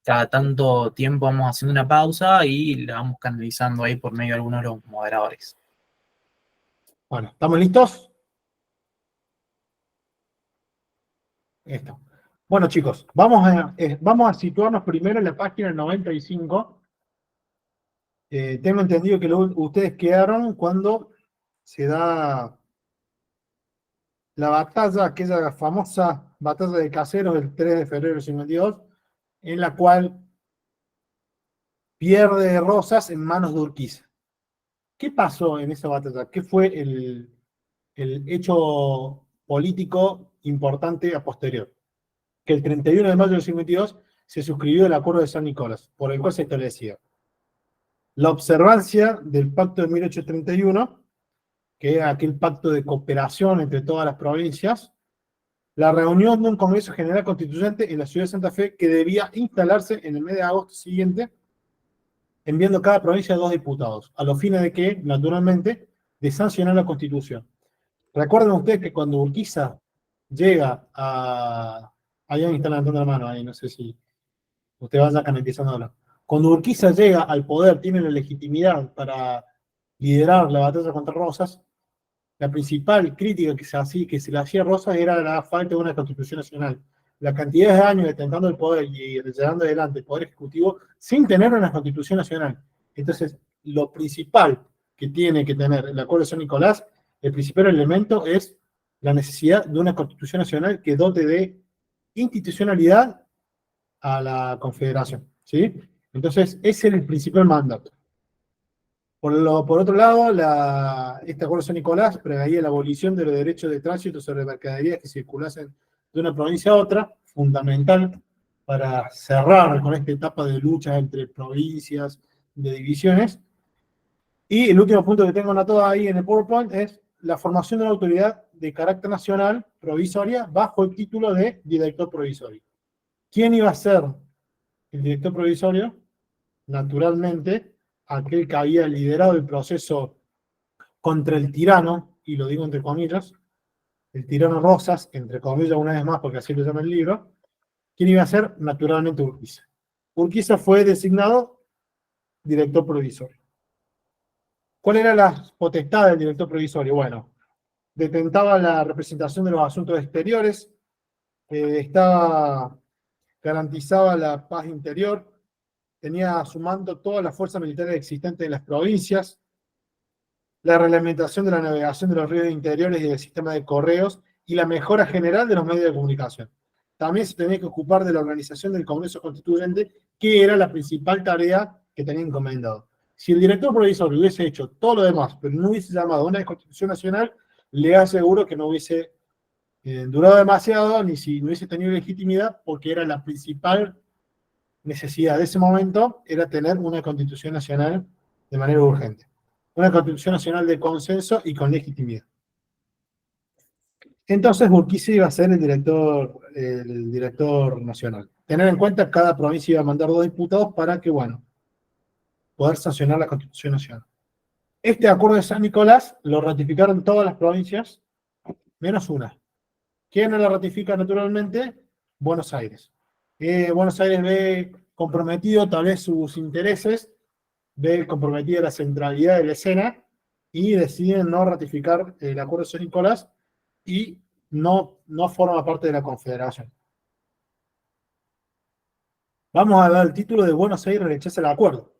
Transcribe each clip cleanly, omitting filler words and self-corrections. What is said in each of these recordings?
cada tanto tiempo vamos haciendo una pausa y la vamos canalizando ahí por medio de algunos de los moderadores. Bueno, ¿estamos listos? Esto. Bueno, chicos, vamos a situarnos primero en la página 95. Tengo entendido que ustedes quedaron cuando se da la batalla, aquella famosa batalla de Caseros del 3 de febrero del 52, en la cual pierde Rosas en manos de Urquiza. ¿Qué pasó en esa batalla? ¿Qué fue el hecho político importante a posterior? Que el 31 de mayo del 52 se suscribió el Acuerdo de San Nicolás, por el cual se establecía la observancia del Pacto de 1831, que era aquel pacto de cooperación entre todas las provincias, la reunión de un Congreso General Constituyente en la ciudad de Santa Fe que debía instalarse en el mes de agosto siguiente, enviando a cada provincia 2 diputados, a los fines de que, naturalmente, de sancionar la Constitución. Recuerden ustedes que cuando Urquiza llega a... Ahí me están levantando la mano, ahí no sé si ustedes van acá empezando a hablar. Cuando Urquiza llega al poder, tiene la legitimidad para liderar la batalla contra Rosas, la principal crítica que se le hacía a Rosas era la falta de una constitución nacional. La cantidad de años detentando el poder y llevando adelante el poder ejecutivo sin tener una constitución nacional. Entonces, lo principal que tiene que tener el Acuerdo de San Nicolás, el principal elemento es la necesidad de una constitución nacional que dote de institucionalidad a la Confederación, ¿sí? Entonces, ese es el principal mandato. Por otro lado, este Acuerdo de San Nicolás preveía la abolición de los derechos de tránsito sobre mercaderías que circulasen de una provincia a otra, fundamental para cerrar con esta etapa de lucha entre provincias, de divisiones. Y el último punto que tengo anotado ahí en el PowerPoint es la formación de una autoridad de carácter nacional provisoria bajo el título de director provisorio. ¿Quién iba a ser el director provisorio? Naturalmente, aquel que había liderado el proceso contra el tirano, y lo digo entre comillas, el tirano Rosas, entre comillas una vez más, porque así lo llama el libro, ¿quién iba a ser? Naturalmente Urquiza. Urquiza fue designado director provisorio. ¿Cuál era la potestad del director provisorio? Bueno, detentaba la representación de los asuntos exteriores, garantizaba la paz interior, tenía a su mando todas las fuerzas militares existentes en las provincias, la reglamentación de la navegación de los ríos interiores y del sistema de correos, y la mejora general de los medios de comunicación. También se tenía que ocupar de la organización del Congreso Constituyente, que era la principal tarea que tenía encomendado. Si el director provisorio hubiese hecho todo lo demás, pero no hubiese llamado a una Constitución Nacional, le aseguro que no hubiese durado demasiado, ni si no hubiese tenido legitimidad, porque era la principal necesidad de ese momento, era tener una Constitución Nacional de manera urgente. Una Constitución Nacional de consenso y con legitimidad. Entonces Urquiza iba a ser el director nacional. Tener en cuenta que cada provincia iba a mandar 2 diputados para que, bueno, poder sancionar la Constitución Nacional. Este acuerdo de San Nicolás lo ratificaron todas las provincias, menos una. ¿Quién no la ratifica naturalmente? Buenos Aires. Buenos Aires ve comprometido tal vez sus intereses, ve comprometida la centralidad de la escena y deciden no ratificar el acuerdo de San Nicolás y no forma parte de la Confederación. Vamos a dar el título de Buenos Aires rechaza el acuerdo.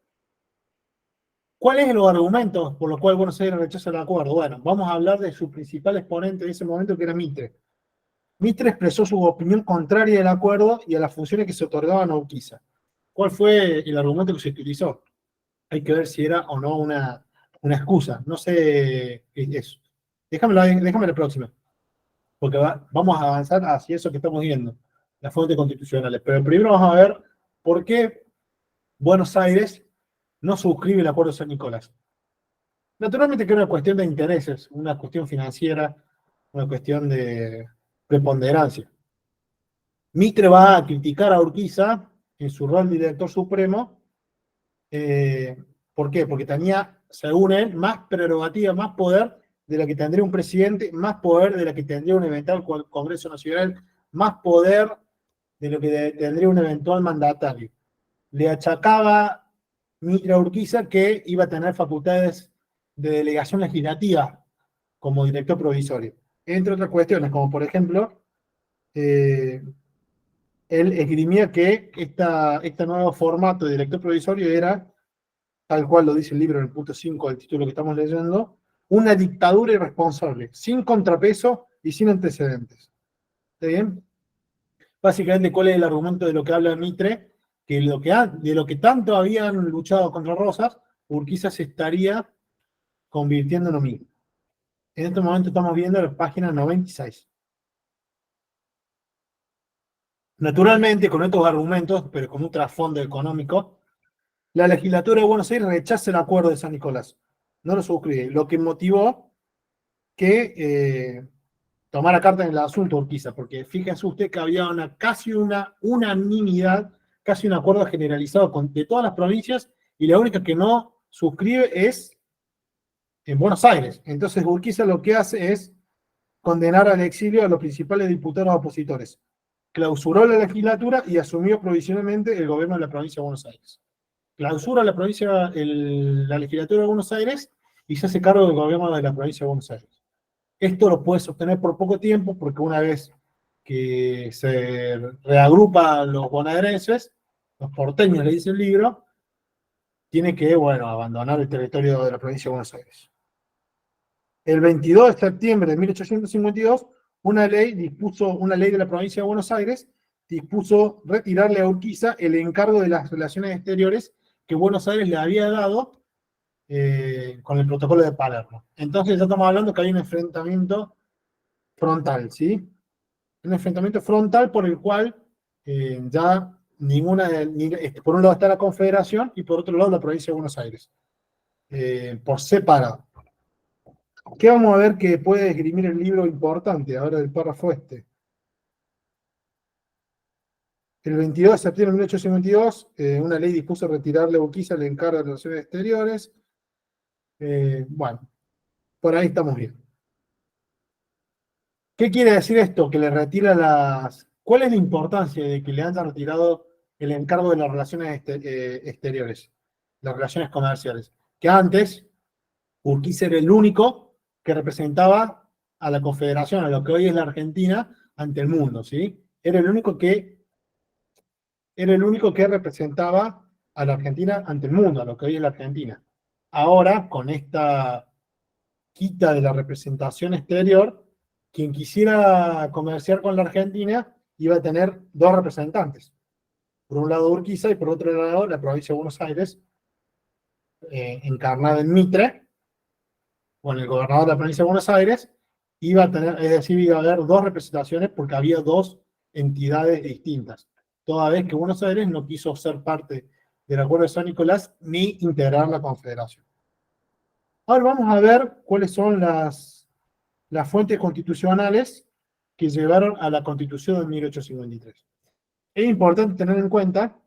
¿Cuáles son los argumentos por los cuales Buenos Aires rechaza el acuerdo? Bueno, vamos a hablar de su principal exponente de ese momento, que era Mitre. Mitre expresó su opinión contraria del acuerdo y a las funciones que se otorgaban a Urquiza. ¿Cuál fue el argumento que se utilizó? Hay que ver si era o no una excusa. No sé eso. Déjame la próxima, porque vamos a avanzar hacia eso que estamos viendo, las fuentes constitucionales. Pero primero vamos a ver por qué Buenos Aires no suscribe el acuerdo de San Nicolás. Naturalmente que es una cuestión de intereses, una cuestión financiera, una cuestión de preponderancia. Mitre va a criticar a Urquiza en su rol de director supremo. ¿Por qué? Porque tenía, según él, más prerrogativa, más poder de la que tendría un presidente, más poder de la que tendría un eventual Congreso Nacional, más poder de lo que tendría un eventual mandatario. le achacaba Mitre a Urquiza que iba a tener facultades de delegación legislativa como director provisorio. Entre otras cuestiones, como por ejemplo, él esgrimía que este nuevo formato de director provisorio era, tal cual lo dice el libro en el punto 5 del título que estamos leyendo, una dictadura irresponsable, sin contrapeso y sin antecedentes. ¿Está bien? Básicamente, ¿cuál es el argumento de lo que habla Mitre? Que de lo que tanto habían luchado contra Rosas, Urquiza se estaría convirtiendo en lo mismo. En este momento estamos viendo la página 96. Naturalmente, con estos argumentos, pero con un trasfondo económico, la legislatura de Buenos Aires rechaza el acuerdo de San Nicolás. No lo suscribe, lo que motivó que tomara carta en el asunto Urquiza, porque fíjense usted que había casi una unanimidad, casi un acuerdo generalizado de todas las provincias, y la única que no suscribe es en Buenos Aires. Entonces Urquiza lo que hace es condenar al exilio a los principales diputados opositores. Clausuró la legislatura y asumió provisionalmente el gobierno de la provincia de Buenos Aires. Clausura la legislatura de Buenos Aires y se hace cargo del gobierno de la provincia de Buenos Aires. Esto lo puede sostener por poco tiempo, porque una vez que se reagrupan los bonaerenses, los porteños, le dice el libro, tiene que, bueno, abandonar el territorio de la provincia de Buenos Aires. El 22 de septiembre de 1852, una ley de la provincia de Buenos Aires dispuso retirarle a Urquiza el encargo de las relaciones exteriores que Buenos Aires le había dado con el protocolo de Palermo. Entonces ya estamos hablando que hay un enfrentamiento frontal, ¿sí? Un enfrentamiento frontal por el cual ya por un lado está la Confederación y por otro lado la provincia de Buenos Aires, por separado. ¿Qué vamos a ver que puede esgrimir el libro importante ahora del párrafo este? El 22 de septiembre de 1852, una ley dispuso retirarle a Urquiza el encargo de relaciones exteriores. Bueno, por ahí estamos bien. ¿Qué quiere decir esto? Que le retira las... ¿Cuál es la importancia de que le hayan retirado el encargo de las relaciones exteriores, las relaciones comerciales? Que antes Urquiza era el único que representaba a la Confederación, a lo que hoy es la Argentina, ante el mundo, ¿sí? Era el único que representaba a la Argentina ante el mundo, a lo que hoy es la Argentina. Ahora, con esta quita de la representación exterior, quien quisiera comerciar con la Argentina iba a tener dos representantes. Por un lado Urquiza y por otro lado la provincia de Buenos Aires, encarnada en Mitre, con el gobernador de la provincia de Buenos Aires, iba a tener, es decir, iba a haber dos representaciones porque había dos entidades distintas, toda vez que Buenos Aires no quiso ser parte del acuerdo de San Nicolás ni integrar la Confederación. Ahora vamos a ver cuáles son las fuentes constitucionales que llevaron a la Constitución de 1853. Es importante tener en cuenta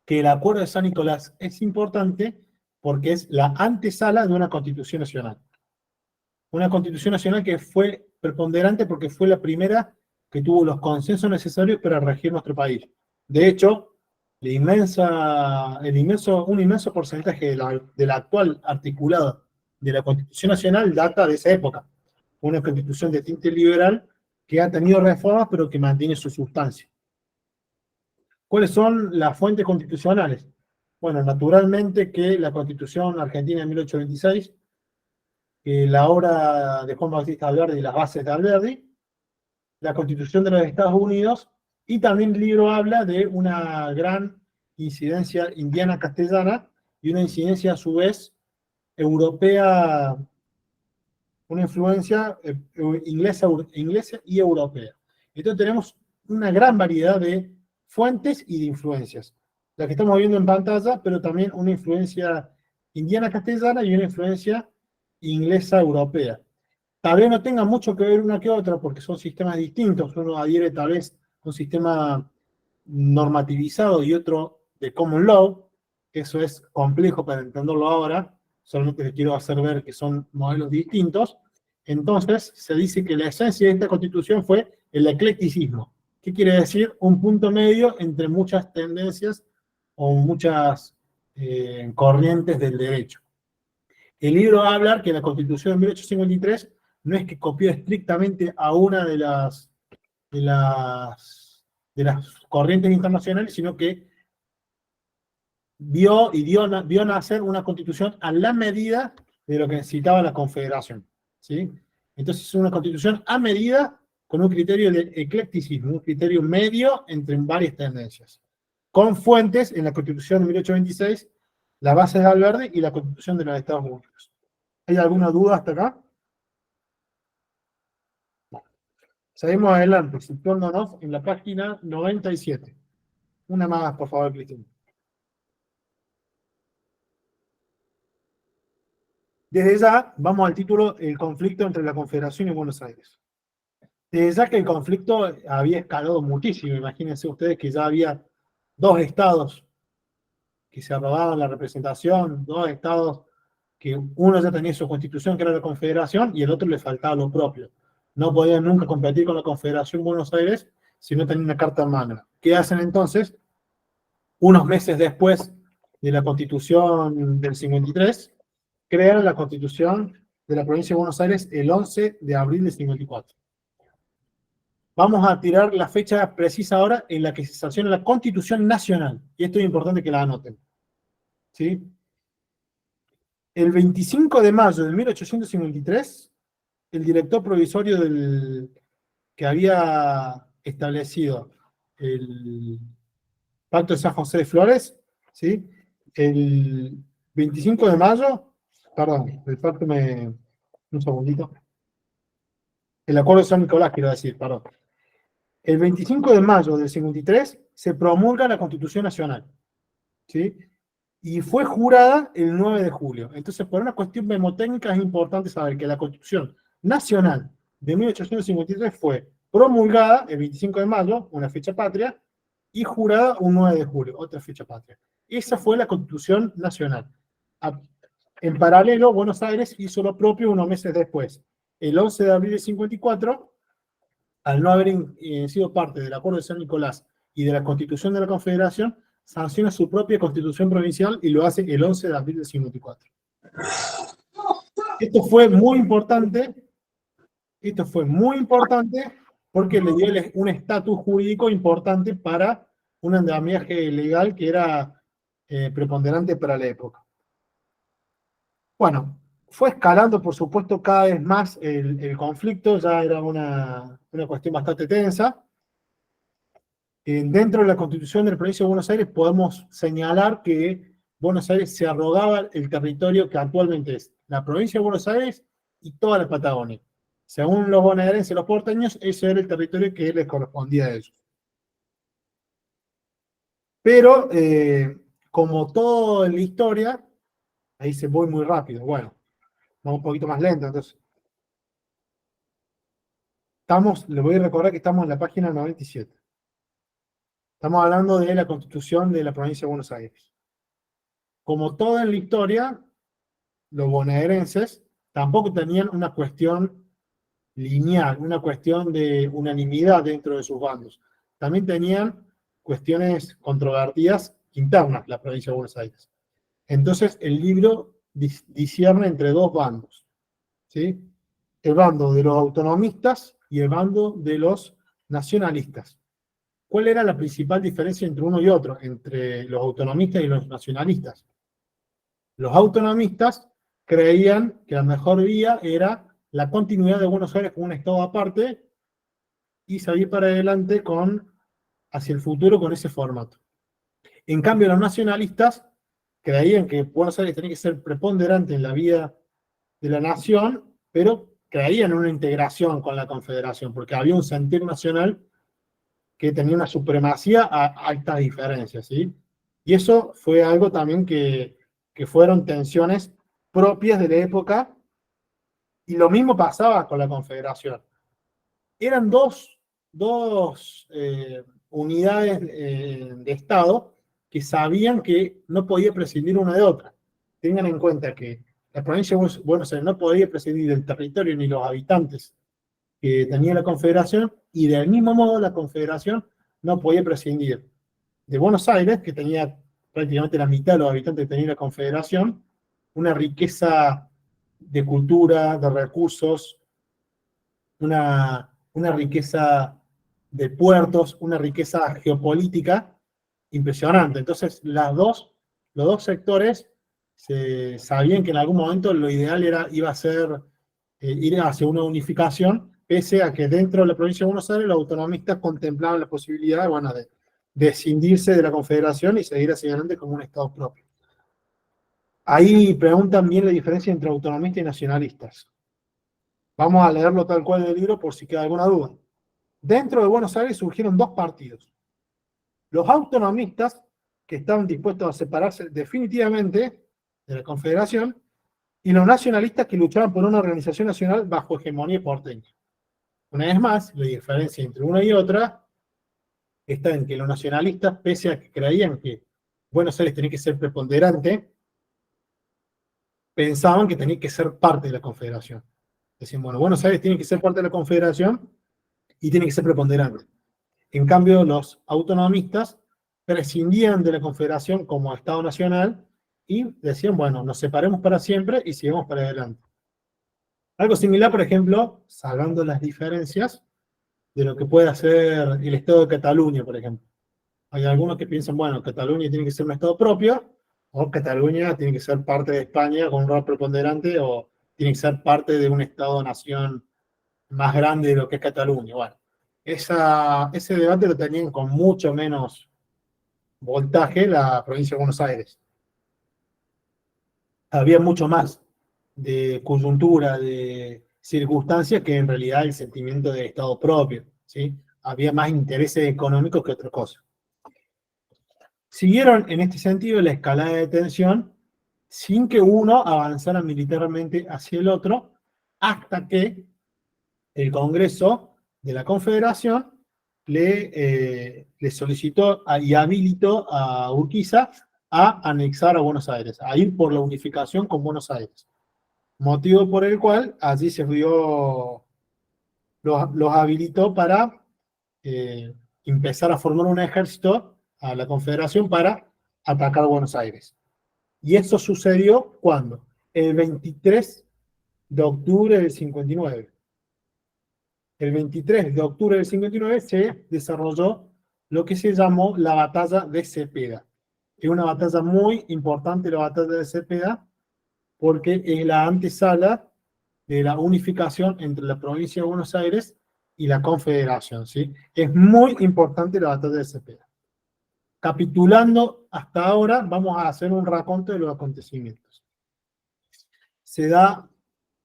que el Acuerdo de San Nicolás es importante porque es la antesala de una Constitución Nacional. Una Constitución Nacional que fue preponderante porque fue la primera que tuvo los consensos necesarios para regir nuestro país. De hecho, un inmenso porcentaje de la actual articulado de la Constitución Nacional data de esa época. Una Constitución de tinte liberal que ha tenido reformas pero que mantiene su sustancia. ¿Cuáles son las fuentes constitucionales? Bueno, naturalmente que la Constitución Argentina de 1826, la obra de Juan Bautista Alberdi y las bases de Alberdi, la Constitución de los Estados Unidos, y también el libro habla de una gran incidencia indiana-castellana y una incidencia a su vez europea, una influencia inglesa y europea. Entonces tenemos una gran variedad de fuentes y de influencias. La que estamos viendo en pantalla, pero también una influencia indiana-castellana y una influencia inglesa-europea. Tal vez no tenga mucho que ver una que otra porque son sistemas distintos. Uno adhiere tal vez a un sistema normativizado y otro de common law. Eso es complejo para entenderlo ahora. Solamente les quiero hacer ver que son modelos distintos. Entonces, se dice que la esencia de esta Constitución fue el eclecticismo. ¿Qué quiere decir? Un punto medio entre muchas tendencias o muchas corrientes del derecho. El libro va a hablar que la Constitución de 1853 no es que copió estrictamente a una de las, de las corrientes internacionales, sino que vio nacer una constitución a la medida de lo que necesitaba la Confederación, ¿sí? Entonces es una constitución a medida con un criterio de eclecticismo, un criterio medio entre varias tendencias, con fuentes en la Constitución de 1826, la base de Valverde y la Constitución de los Estados Unidos. ¿Hay alguna duda hasta acá? Seguimos adelante, situándonos en la página 97. Una más, por favor, Cristina. Desde ya, vamos al título, el conflicto entre la Confederación y Buenos Aires. Desde ya que el conflicto había escalado muchísimo, imagínense ustedes que ya había dos estados que se arrogaban la representación, dos estados que uno ya tenía su constitución, que era la Confederación, y el otro le faltaba lo propio. No podían nunca competir con la Confederación Buenos Aires si no tenían una carta en mano. ¿Qué hacen entonces? Unos meses después de la Constitución del 53, crean la Constitución de la Provincia de Buenos Aires el 11 de abril del 54. Vamos a tirar la fecha precisa ahora en la que se sanciona la Constitución Nacional. Y esto es importante que la anoten. ¿Sí? El 25 de mayo de 1853, el director provisorio que había establecido el Pacto de San José de Flores, ¿sí? El 25 de mayo, perdón, el pacto un segundito. El acuerdo de San Nicolás, quiero decir, perdón. El 25 de mayo del 53 se promulga la Constitución Nacional, ¿sí? Y fue jurada el 9 de julio. Entonces, por una cuestión memotécnica es importante saber que la Constitución Nacional de 1853 fue promulgada el 25 de mayo, una fecha patria, y jurada un 9 de julio, otra fecha patria. Esa fue la Constitución Nacional. En paralelo, Buenos Aires hizo lo propio unos meses después. El 11 de abril de 54, al no haber sido parte del Acuerdo de San Nicolás y de la Constitución de la Confederación, sanciona su propia Constitución provincial y lo hace el 11 de abril del 54. Esto fue muy importante porque le dio un estatus jurídico importante para un andamiaje legal que era preponderante para la época. Bueno, fue escalando, por supuesto, cada vez más el conflicto, ya era una cuestión bastante tensa. Dentro de la Constitución de la Provincia de Buenos Aires podemos señalar que Buenos Aires se arrogaba el territorio que actualmente es la Provincia de Buenos Aires y toda la Patagonia. Según los bonaerenses y los porteños, ese era el territorio que les correspondía a ellos. Pero, como todo en la historia, ahí se voy muy rápido. Bueno, vamos un poquito más lento, entonces. Les voy a recordar que estamos en la página 97. Estamos hablando de la Constitución de la Provincia de Buenos Aires. Como todo en la historia, los bonaerenses tampoco tenían una cuestión lineal, una cuestión de unanimidad dentro de sus bandos. También tenían cuestiones controvertidas internas, la Provincia de Buenos Aires. Entonces, el libro discierne entre dos bandos, ¿sí? El bando de los autonomistas y el bando de los nacionalistas. ¿Cuál era la principal diferencia entre uno y otro, entre los autonomistas y los nacionalistas? Los autonomistas creían que la mejor vía era la continuidad de Buenos Aires como un estado aparte y salir para adelante hacia el futuro con ese formato. En cambio, los nacionalistas creían que Buenos Aires tenía que ser preponderante en la vida de la nación, pero creían en una integración con la Confederación, porque había un sentir nacional que tenía una supremacía a altas diferencias, ¿sí? Y eso fue algo también que fueron tensiones propias de la época, y lo mismo pasaba con la Confederación. Eran dos unidades de Estado que sabían que no podía prescindir una de otra. Tengan en cuenta que la provincia de Buenos Aires no podía prescindir del territorio ni los habitantes que tenía la Confederación, y del mismo modo la Confederación no podía prescindir de Buenos Aires, que tenía prácticamente la mitad de los habitantes que tenía la Confederación, una riqueza de cultura, de recursos, una riqueza de puertos, una riqueza geopolítica impresionante. Entonces, los dos sectores sabían que en algún momento lo ideal iba a ser ir hacia una unificación, pese a que dentro de la provincia de Buenos Aires los autonomistas contemplaban la posibilidad, bueno, de escindirse de la Confederación y seguir hacia adelante como un Estado propio. Ahí preguntan bien la diferencia entre autonomistas y nacionalistas. Vamos a leerlo tal cual en el libro por si queda alguna duda. Dentro de Buenos Aires surgieron dos partidos. Los autonomistas, que estaban dispuestos a separarse definitivamente de la Confederación, y los nacionalistas, que luchaban por una organización nacional bajo hegemonía porteña. Una vez más, la diferencia entre una y otra está en que los nacionalistas, pese a que creían que Buenos Aires tenía que ser preponderante, pensaban que tenía que ser parte de la Confederación. Decían, bueno, Buenos Aires tiene que ser parte de la Confederación y tiene que ser preponderante. En cambio, los autonomistas prescindían de la Confederación como Estado Nacional y decían, bueno, nos separemos para siempre y sigamos para adelante. Algo similar, por ejemplo, salvando las diferencias de lo que puede hacer el Estado de Cataluña, por ejemplo. Hay algunos que piensan, bueno, Cataluña tiene que ser un Estado propio, o Cataluña tiene que ser parte de España con un rol preponderante, o tiene que ser parte de un Estado-nación más grande de lo que es Cataluña. Bueno, ese debate lo tenían con mucho menos voltaje la provincia de Buenos Aires. Había mucho más de coyuntura, de circunstancias, que en realidad el sentimiento de Estado propio, ¿sí? Había más intereses económicos que otra cosa. Siguieron en este sentido la escalada de tensión sin que uno avanzara militarmente hacia el otro, hasta que el Congreso de la Confederación le solicitó y habilitó a Urquiza a anexar a Buenos Aires, a ir por la unificación con Buenos Aires. Motivo por el cual allí se dio, los habilitó para empezar a formar un ejército a la Confederación para atacar Buenos Aires. Y eso sucedió ¿cuándo? El 23 de octubre del 59. El 23 de octubre del 59 se desarrolló lo que se llamó la batalla de Cepeda. Es una batalla muy importante, la batalla de Cepeda, porque es la antesala de la unificación entre la provincia de Buenos Aires y la Confederación, ¿sí? Es muy importante la batalla de Cepeda. Capitulando hasta ahora, vamos a hacer un raconto de los acontecimientos. Se da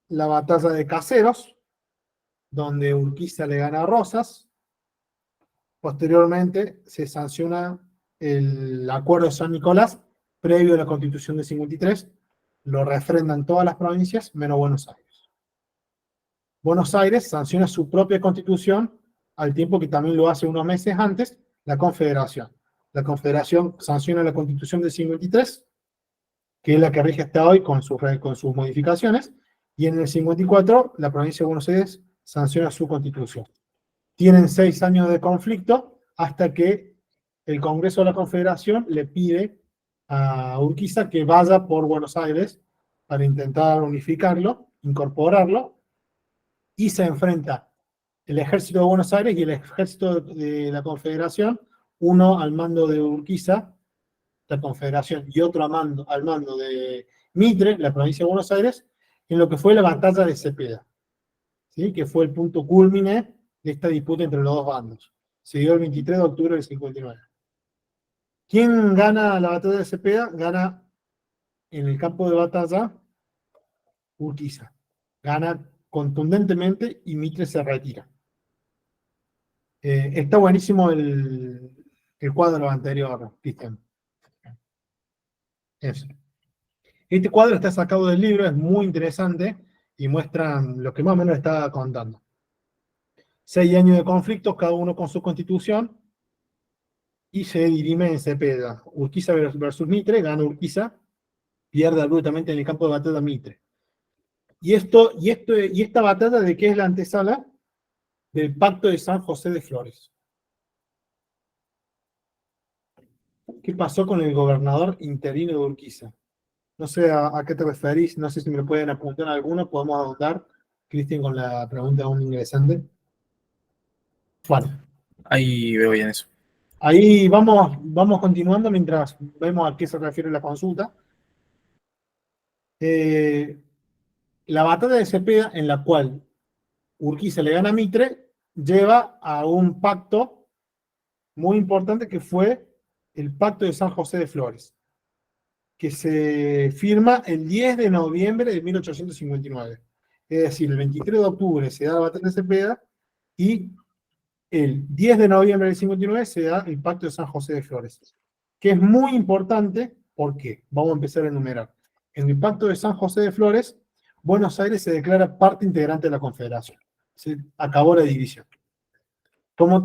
la batalla de Caseros, donde Urquiza le gana a Rosas. Posteriormente se sanciona el Acuerdo de San Nicolás, previo a la Constitución de 53, lo refrendan todas las provincias, menos Buenos Aires. Buenos Aires sanciona su propia Constitución, al tiempo que también lo hace unos meses antes la Confederación. La Confederación sanciona la Constitución de 53, que es la que rige hasta hoy con sus modificaciones, y en el 54 la provincia de Buenos Aires sanciona su Constitución. Tienen 6 años de conflicto hasta que el Congreso de la Confederación le pide a Urquiza que vaya por Buenos Aires para intentar unificarlo, incorporarlo, y se enfrenta el ejército de Buenos Aires y el ejército de la Confederación, uno al mando de Urquiza, la Confederación, y otro al mando de Mitre, la provincia de Buenos Aires, en lo que fue la batalla de Cepeda, ¿sí? Que fue el punto culmine de esta disputa entre los dos bandos. Se dio el 23 de octubre del 59. ¿Quién gana la batalla de Cepeda? Gana en el campo de batalla Urquiza. Gana contundentemente y Mitre se retira. Está buenísimo el cuadro anterior, Cristian. Eso. Este cuadro está sacado del libro, es muy interesante y muestra lo que más o menos estaba contando. 6 años de conflictos, cada uno con su constitución, y se dirime en Cepeda. Urquiza versus Mitre, gana Urquiza, pierde abruptamente en el campo de batalla Mitre. ¿Y esta batalla de qué es la antesala? del Pacto de San José de Flores. ¿Qué pasó con el gobernador interino de Urquiza? No sé a qué te referís, no sé si me lo pueden apuntar alguno, podemos ahondar, Cristian, con la pregunta aún ingresante. Bueno, Ahí veo bien eso. ahí vamos continuando mientras vemos a qué se refiere la consulta. La batalla de Cepeda, en la cual Urquiza le gana a Mitre, lleva a un pacto muy importante que fue el Pacto de San José de Flores, que se firma el 10 de noviembre de 1859. Es decir, el 23 de octubre se da la batalla de Cepeda y el 10 de noviembre del 59 se da el Pacto de San José de Flores, que es muy importante porque, vamos a empezar a enumerar, en el Pacto de San José de Flores, Buenos Aires se declara parte integrante de la Confederación. Se acabó la división. Como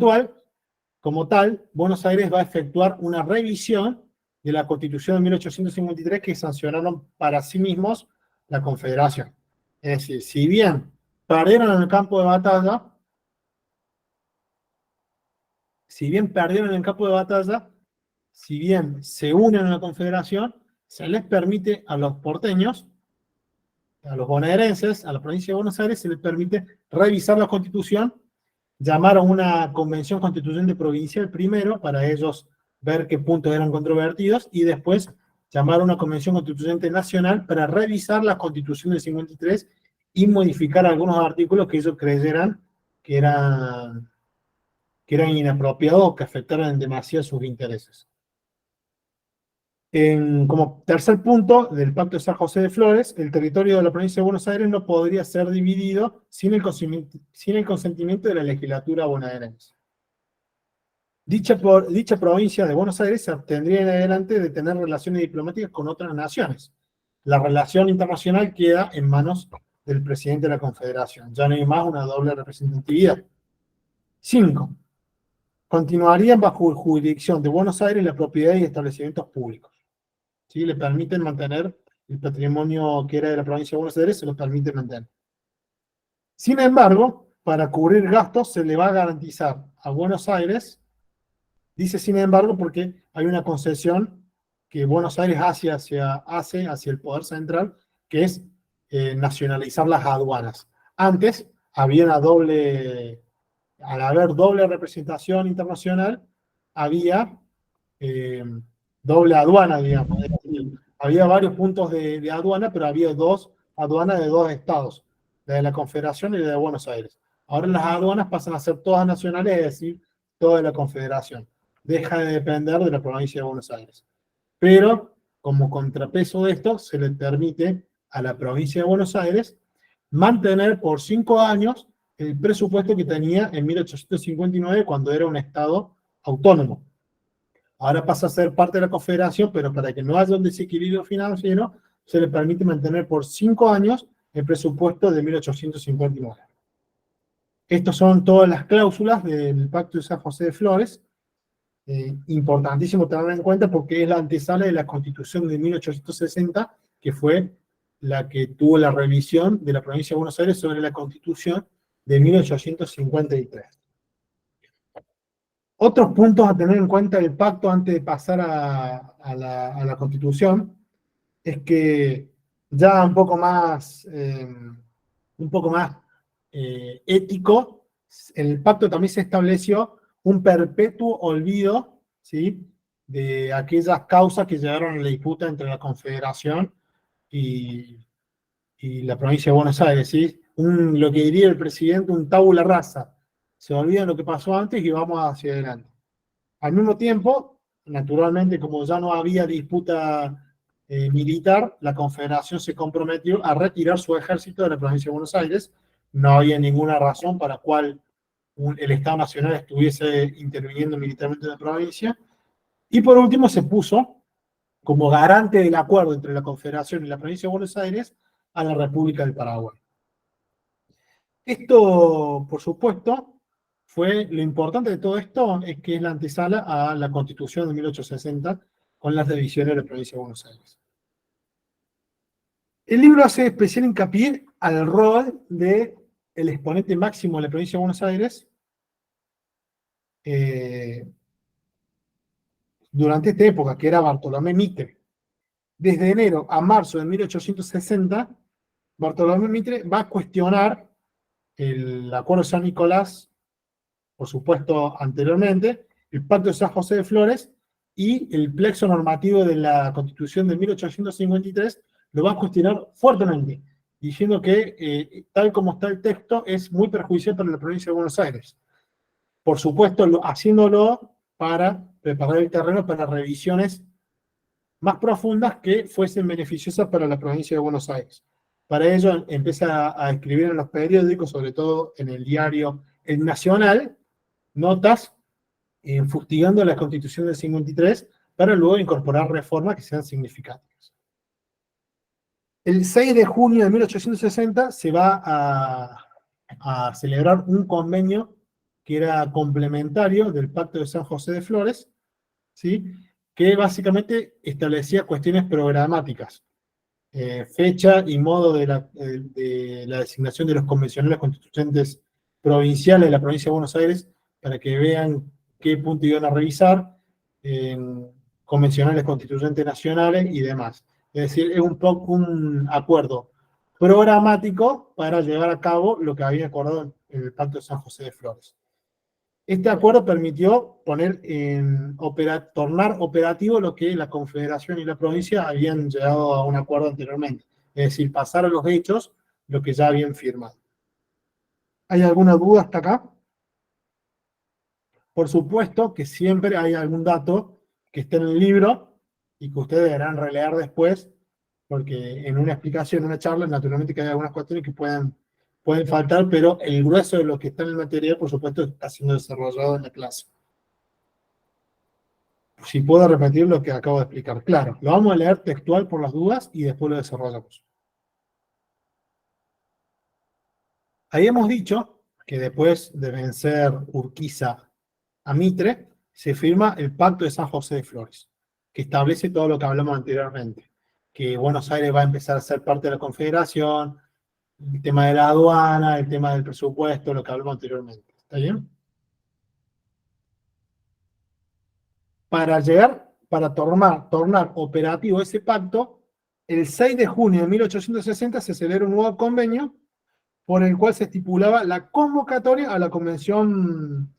tal, Buenos Aires va a efectuar una revisión de la Constitución de 1853 que sancionaron para sí mismos la Confederación. Es decir, si bien perdieron en el campo de batalla, si bien se unen a la Confederación, se les permite a los porteños, a los bonaerenses, a la provincia de Buenos Aires, se les permite revisar la Constitución, llamar a una convención constituyente provincial primero, para ellos ver qué puntos eran controvertidos, y después llamar a una convención constituyente nacional para revisar la Constitución del 53 y modificar algunos artículos que ellos creyeran que eran inapropiados o que afectaran demasiado sus intereses. Como tercer punto del Pacto de San José de Flores, el territorio de la provincia de Buenos Aires no podría ser dividido sin el consentimiento de la legislatura bonaerense. Dicha provincia de Buenos Aires se abstendría en adelante de tener relaciones diplomáticas con otras naciones. La relación internacional queda en manos del presidente de la Confederación. Ya no hay más una doble representatividad. 5. Continuarían bajo jurisdicción de Buenos Aires la propiedad y establecimientos públicos. ¿Sí? Le permiten mantener el patrimonio que era de la provincia de Buenos Aires, se lo permite mantener. Sin embargo, para cubrir gastos se le va a garantizar a Buenos Aires, dice sin embargo porque hay una concesión que Buenos Aires hace hacia el Poder Central, que es nacionalizar las aduanas. Antes había al haber doble representación internacional, había doble aduana, digamos. Es decir, había varios puntos de aduana, pero había dos aduanas de dos estados, la de la Confederación y la de Buenos Aires. Ahora las aduanas pasan a ser todas nacionales, es decir, toda la Confederación. Deja de depender de la provincia de Buenos Aires. Pero, como contrapeso de esto, se le permite a la provincia de Buenos Aires mantener por 5 años el presupuesto que tenía en 1859 cuando era un estado autónomo. Ahora pasa a ser parte de la Confederación, pero para que no haya un desequilibrio financiero, se le permite mantener por 5 años el presupuesto de 1859. Estas son todas las cláusulas del Pacto de San José de Flores. Importantísimo tenerlo en cuenta porque es la antesala de la Constitución de 1860, que fue la que tuvo la revisión de la provincia de Buenos Aires sobre la Constitución de 1853. Otros puntos a tener en cuenta del pacto antes de pasar a la Constitución es que ya un poco más ético, en el pacto también se estableció un perpetuo olvido, ¿sí?, de aquellas causas que llevaron a la disputa entre la Confederación y la provincia de Buenos Aires, ¿sí? Lo que diría el presidente, un tabula rasa. Se olvidan lo que pasó antes y vamos hacia adelante. Al mismo tiempo, naturalmente, como ya no había disputa militar, la Confederación se comprometió a retirar su ejército de la provincia de Buenos Aires. No había ninguna razón para la cual el Estado Nacional estuviese interviniendo militarmente en la provincia. Y por último, se puso como garante del acuerdo entre la Confederación y la provincia de Buenos Aires a la República del Paraguay. Esto, por supuesto, lo importante de todo esto es que es la antesala a la Constitución de 1860 con las divisiones de la provincia de Buenos Aires. El libro hace especial hincapié al rol de el exponente máximo de la provincia de Buenos Aires, durante esta época, que era Bartolomé Mitre. Desde enero a marzo de 1860, Bartolomé Mitre va a cuestionar el Acuerdo de San Nicolás, por supuesto anteriormente, el Pacto de San José de Flores y el plexo normativo de la Constitución de 1853 lo va a cuestionar fuertemente, diciendo que tal como está el texto es muy perjudicial para la provincia de Buenos Aires. Por supuesto, haciéndolo para preparar el terreno para revisiones más profundas que fuesen beneficiosas para la provincia de Buenos Aires. Para ello empieza a escribir en los periódicos, sobre todo en el diario El Nacional, notas fustigando la Constitución del 53 para luego incorporar reformas que sean significativas. El 6 de junio de 1860 se va a celebrar un convenio que era complementario del Pacto de San José de Flores, ¿sí? Que básicamente establecía cuestiones programáticas, fecha y modo de la designación de los convencionales constituyentes provinciales de la provincia de Buenos Aires, para que vean qué punto iban a revisar, convencionales constituyentes nacionales y demás. Es decir, es un acuerdo programático para llevar a cabo lo que había acordado en el Pacto de San José de Flores. Este acuerdo permitió tornar operativo lo que la Confederación y la provincia habían llegado a un acuerdo anteriormente. Es decir, pasar a los hechos lo que ya habían firmado. ¿Hay alguna duda hasta acá? Por supuesto que siempre hay algún dato que esté en el libro y que ustedes deberán releer después, porque en una explicación, en una charla, naturalmente que hay algunas cuestiones que pueden faltar, pero el grueso de lo que está en el material, por supuesto, está siendo desarrollado en la clase. Si puedo repetir lo que acabo de explicar. Claro, lo vamos a leer textual por las dudas y después lo desarrollamos. Ahí hemos dicho que después de vencer Urquiza a Mitre, se firma el Pacto de San José de Flores, que establece todo lo que hablamos anteriormente, que Buenos Aires va a empezar a ser parte de la Confederación, el tema de la aduana, el tema del presupuesto, lo que hablamos anteriormente. ¿Está bien? Para tornar operativo ese pacto, el 6 de junio de 1860 se celebra un nuevo convenio por el cual se estipulaba la convocatoria a la Convención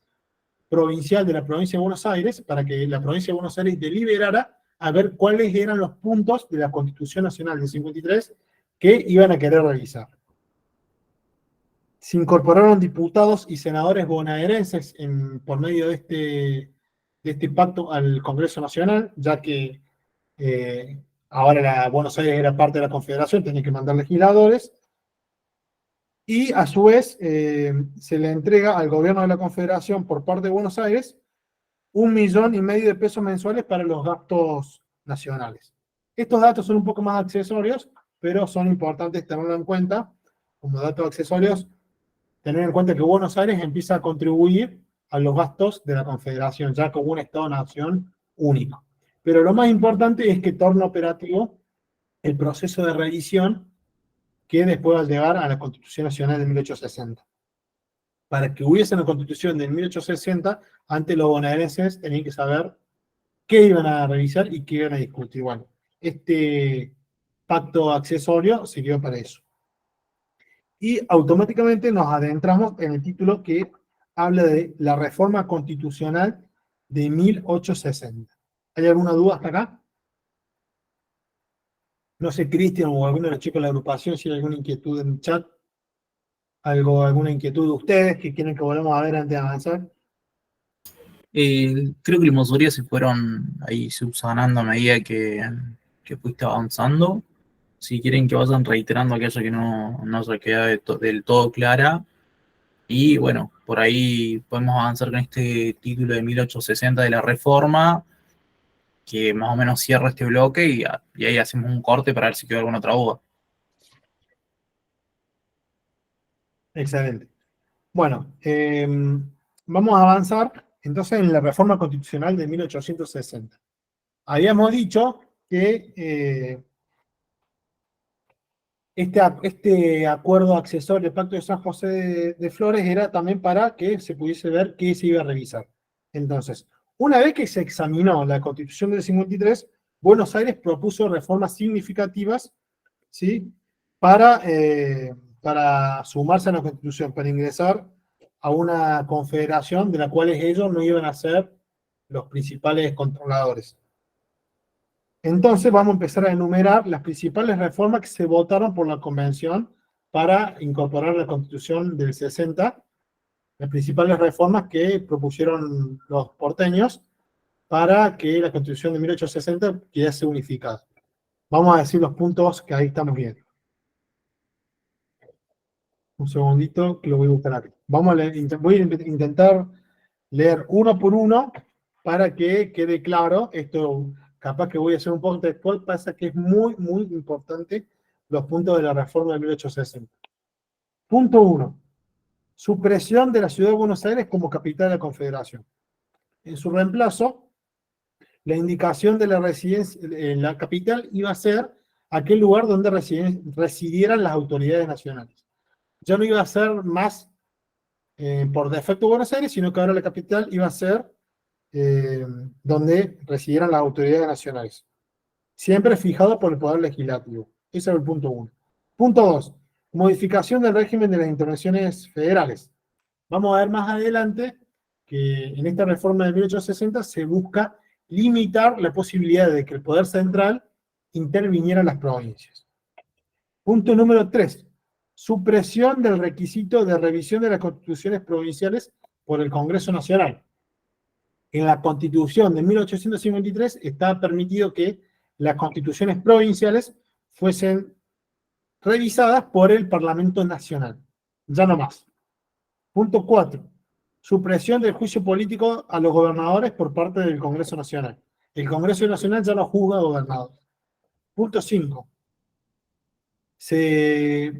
Provincial de la Provincia de Buenos Aires, para que la Provincia de Buenos Aires deliberara a ver cuáles eran los puntos de la Constitución Nacional del 53 que iban a querer revisar. Se incorporaron diputados y senadores bonaerenses por medio de este pacto al Congreso Nacional, ya que ahora Buenos Aires era parte de la Confederación, tenía que mandar legisladores, y a su vez se le entrega al gobierno de la Confederación por parte de Buenos Aires 1,5 millones de pesos mensuales para los gastos nacionales. Estos datos son un poco más accesorios, pero son importantes tenerlo en cuenta como datos accesorios. Tener en cuenta que Buenos Aires empieza a contribuir a los gastos de la Confederación, ya como un Estado-nación único. Pero lo más importante es que torna operativo el proceso de revisión que después va a llegar a la Constitución Nacional de 1860. Para que hubiese una Constitución de 1860, antes los bonaerenses tenían que saber qué iban a revisar y qué iban a discutir. Bueno, este pacto accesorio sirvió para eso. Y automáticamente nos adentramos en el título que habla de la reforma constitucional de 1860. ¿Hay alguna duda hasta acá? No sé, Cristian o alguno de los chicos de la agrupación, si hay alguna inquietud en el chat. ¿Alguna inquietud de ustedes que quieren que volvamos a ver antes de avanzar? Creo que la mayoría se fueron ahí subsanando a medida que fuiste avanzando. Si quieren que vayan reiterando aquello que no se queda del todo clara. Y bueno, por ahí podemos avanzar con este título de 1860 de la Reforma, que más o menos cierra este bloque y ahí hacemos un corte para ver si queda alguna otra duda. Excelente. Bueno, vamos a avanzar entonces en la reforma constitucional de 1860. Habíamos dicho que Este acuerdo accesorio del Pacto de San José de Flores era también para que se pudiese ver qué se iba a revisar. Entonces, una vez que se examinó la Constitución del 53, Buenos Aires propuso reformas significativas, ¿sí? Para sumarse a la Constitución, para ingresar a una confederación de la cual ellos no iban a ser los principales controladores. Entonces vamos a empezar a enumerar las principales reformas que se votaron por la Convención para incorporar la Constitución del 60, las principales reformas que propusieron los porteños para que la Constitución de 1860 quedase unificada. Vamos a decir los puntos que ahí estamos viendo. Un segundito que lo voy a buscar aquí. Vamos a leer, voy a intentar leer uno por uno para que quede claro. Esto capaz que voy a hacer un poco textual, pasa que es muy, muy importante los puntos de la reforma de 1860. Punto 1. Supresión de la ciudad de Buenos Aires como capital de la Confederación. En su reemplazo, la indicación de la residencia en la capital iba a ser aquel lugar donde residieran las autoridades nacionales. Ya no iba a ser más por defecto Buenos Aires, sino que ahora la capital iba a ser donde residieran las autoridades nacionales. Siempre fijado por el Poder Legislativo. Ese es el punto 1. Punto 2. Modificación del régimen de las intervenciones federales. Vamos a ver más adelante que en esta reforma de 1860 se busca limitar la posibilidad de que el Poder Central interviniera en las provincias. Punto número 3. Supresión del requisito de revisión de las constituciones provinciales por el Congreso Nacional. En la Constitución de 1853 está permitido que las constituciones provinciales fuesen revisadas por el Parlamento Nacional. Ya no más. Punto 4. Supresión del juicio político a los gobernadores por parte del Congreso Nacional. El Congreso Nacional ya no juzga a gobernadores. Punto 5. Se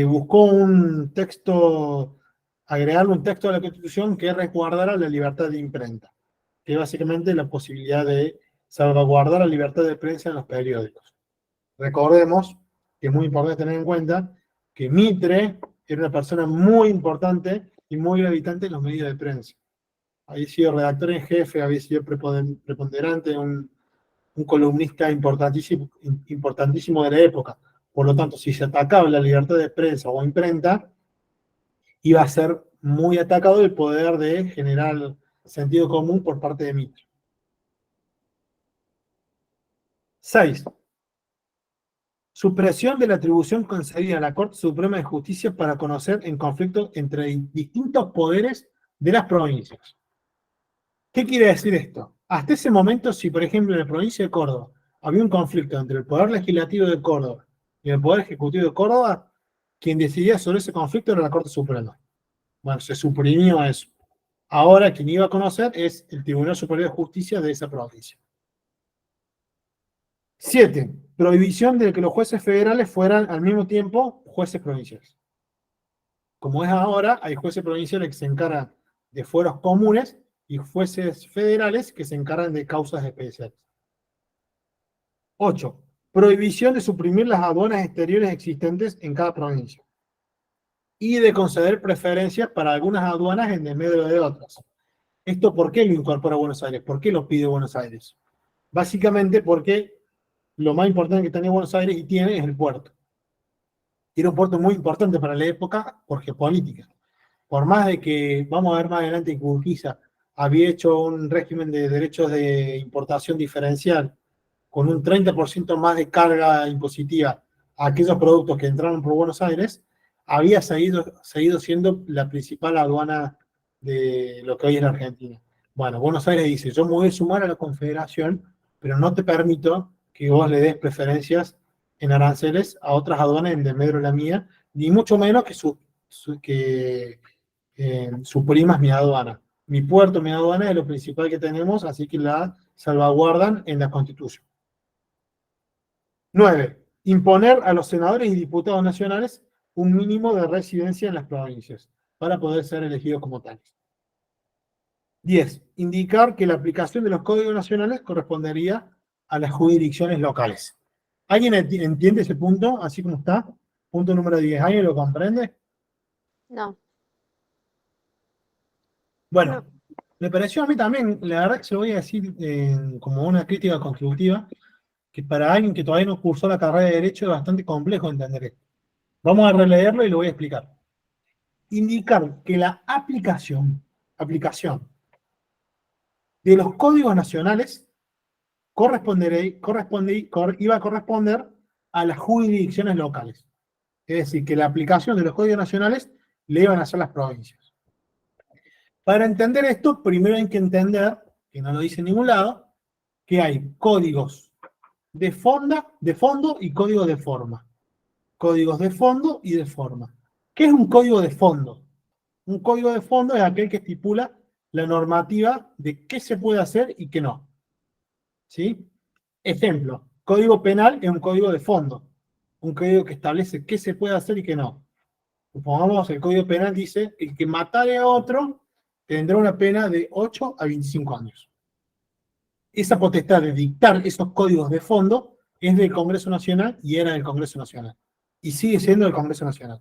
buscó un texto, agregarle un texto a la Constitución que resguardara la libertad de imprenta, que es básicamente la posibilidad de salvaguardar la libertad de prensa en los periódicos. Recordemos, que es muy importante tener en cuenta, que Mitre era una persona muy importante y muy gravitante en los medios de prensa. Había sido redactor en jefe, había sido preponderante, un columnista importantísimo de la época. Por lo tanto, si se atacaba la libertad de prensa o imprenta, iba a ser muy atacado el poder de generar sentido común por parte de Mitre. 6. Supresión de la atribución concedida a la Corte Suprema de Justicia para conocer en conflicto entre distintos poderes de las provincias. ¿Qué quiere decir esto? Hasta ese momento, si por ejemplo en la provincia de Córdoba había un conflicto entre el Poder Legislativo de Córdoba y el Poder Ejecutivo de Córdoba, quien decidía sobre ese conflicto era la Corte Suprema. Bueno, se suprimió eso. Ahora quien iba a conocer es el Tribunal Superior de Justicia de esa provincia. 7. Prohibición de que los jueces federales fueran al mismo tiempo jueces provinciales. Como es ahora, hay jueces provinciales que se encargan de fueros comunes y jueces federales que se encargan de causas especiales. 8. Prohibición de suprimir las aduanas exteriores existentes en cada provincia y de conceder preferencias para algunas aduanas en desmedro de otras. ¿Esto por qué lo incorpora Buenos Aires? ¿Por qué lo pide Buenos Aires? Básicamente porque lo más importante que tiene Buenos Aires y tiene es el puerto. Era un puerto muy importante para la época por geopolítica. Por más de que, vamos a ver más adelante que Urquiza había hecho un régimen de derechos de importación diferencial con un 30% más de carga impositiva a aquellos productos que entraron por Buenos Aires, había seguido siendo la principal aduana de lo que hoy es la Argentina. Bueno, Buenos Aires dice, yo me voy a sumar a la Confederación, pero no te permito que vos le des preferencias en aranceles a otras aduanas en desmedro de la mía, ni mucho menos que suprimas mi aduana. Mi puerto, mi aduana es lo principal que tenemos, así que la salvaguardan en la Constitución. 9. Imponer a los senadores y diputados nacionales un mínimo de residencia en las provincias para poder ser elegidos como tales. 10. Indicar que la aplicación de los códigos nacionales correspondería a las jurisdicciones locales. ¿Alguien entiende ese punto, así como está? Punto número 10. ¿Alguien lo comprende? No, Bueno, no. me pareció a mí también, la verdad que se lo voy a decir como una crítica constructiva, que para alguien que todavía no cursó la carrera de Derecho es bastante complejo entender esto. Vamos a releerlo y lo voy a explicar. Indicar que la aplicación de los códigos nacionales iba a corresponder a las jurisdicciones locales. Es decir, que la aplicación de los códigos nacionales le iban a hacer las provincias. Para entender esto, primero hay que entender, que no lo dice en ningún lado, que hay códigos de fondo y códigos de forma. Códigos de fondo y de forma. ¿Qué es un código de fondo? Un código de fondo es aquel que estipula la normativa de qué se puede hacer y qué no. ¿Sí? Ejemplo, código penal es un código de fondo. Un código que establece qué se puede hacer y qué no. Supongamos, el Código Penal dice, el que matare a otro tendrá una pena de 8 a 25 años. Esa potestad de dictar esos códigos de fondo es del Congreso Nacional y era del Congreso Nacional. Y sigue siendo del Congreso Nacional.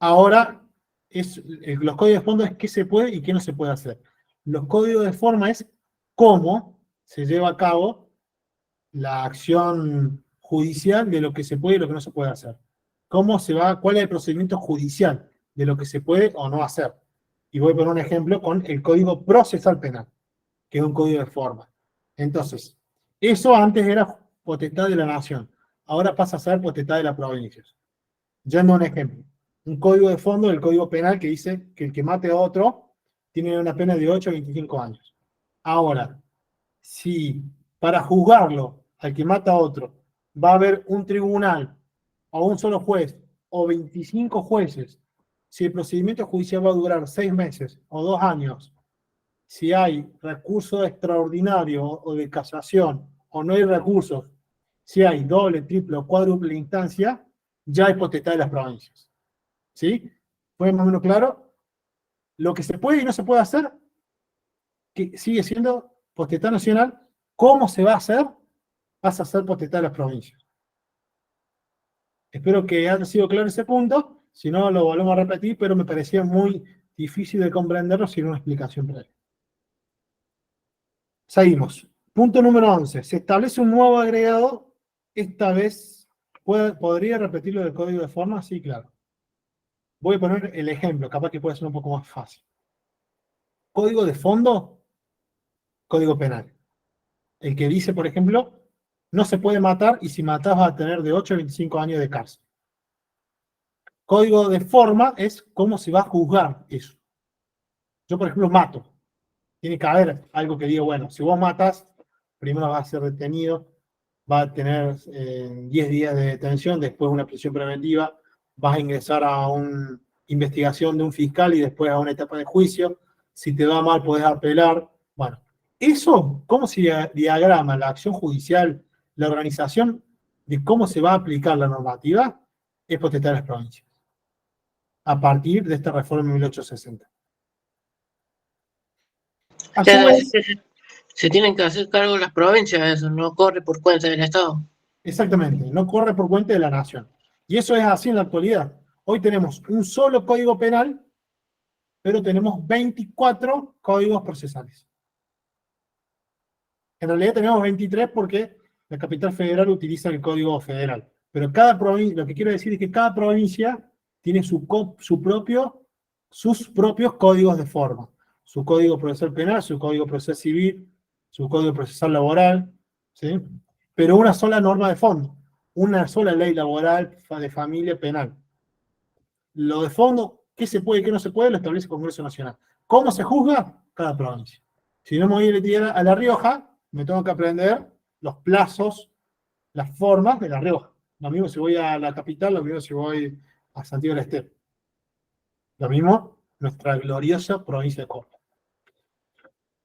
Ahora, los códigos de fondo es qué se puede y qué no se puede hacer. Los códigos de forma es cómo se lleva a cabo la acción judicial de lo que se puede y lo que no se puede hacer. ¿Cuál es el procedimiento judicial de lo que se puede o no hacer? Y voy a poner un ejemplo con el Código Procesal Penal, que es un código de forma. Entonces, eso antes era potestad de la nación, ahora pasa a ser potestad de las provincias. Yendo a un ejemplo, un código de fondo del Código Penal que dice que el que mate a otro tiene una pena de 8 a 25 años. Ahora, si para juzgarlo al que mata a otro va a haber un tribunal o un solo juez o 25 jueces, si el procedimiento judicial va a durar 6 meses o 2 años, si hay recurso extraordinario o de casación o no hay recursos, si hay doble, triple o cuádruple instancia, ya hay potestad de las provincias. ¿Sí? ¿Fue más o menos claro? Lo que se puede y no se puede hacer, que sigue siendo potestad nacional. ¿Cómo se va a hacer? Pasa a ser potestad de las provincias. Espero que haya sido claro ese punto, si no lo volvemos a repetir, pero me parecía muy difícil de comprenderlo sin una explicación previa. Seguimos. Punto número 11. Se establece un nuevo agregado, esta vez, ¿podría repetirlo del código de forma? Sí, claro. Voy a poner el ejemplo, capaz que puede ser un poco más fácil. Código de fondo, código penal. El que dice, por ejemplo, no se puede matar y si matas vas a tener de 8 a 25 años de cárcel. Código de forma es cómo se va a juzgar eso. Yo, por ejemplo, mato. Tiene que haber algo que diga, bueno, si vos matas, primero vas a ser detenido, va a tener 10 días de detención, después una prisión preventiva, vas a ingresar a una investigación de un fiscal y después a una etapa de juicio. Si te va mal, podés apelar. Bueno, eso, cómo se diagrama la acción judicial, la organización de cómo se va a aplicar la normativa, es potestad de las provincias, a partir de esta reforma de 1860. A su vez, Se tienen que hacer cargo las provincias, eso no corre por cuenta del Estado. exactamente, no corre por cuenta de la nación. Y eso es así en la actualidad. Hoy tenemos un solo código penal, pero tenemos 24 códigos procesales. En realidad tenemos 23 porque la capital federal utiliza el código federal. Pero cada provincia, lo que quiero decir es que cada provincia tiene sus propios códigos de forma. Su código procesal penal, su código procesal civil, su código procesal laboral, ¿sí? Pero una sola norma de fondo, una sola ley laboral de familia penal. Lo de fondo, qué se puede y qué no se puede, lo establece el Congreso Nacional. ¿Cómo se juzga? Cada provincia. Si no me voy a ir a La Rioja, me tengo que aprender los plazos, las formas de La Rioja. Lo mismo si voy a la capital, lo mismo si voy a Santiago del Estero. Lo mismo nuestra gloriosa provincia de Córdoba.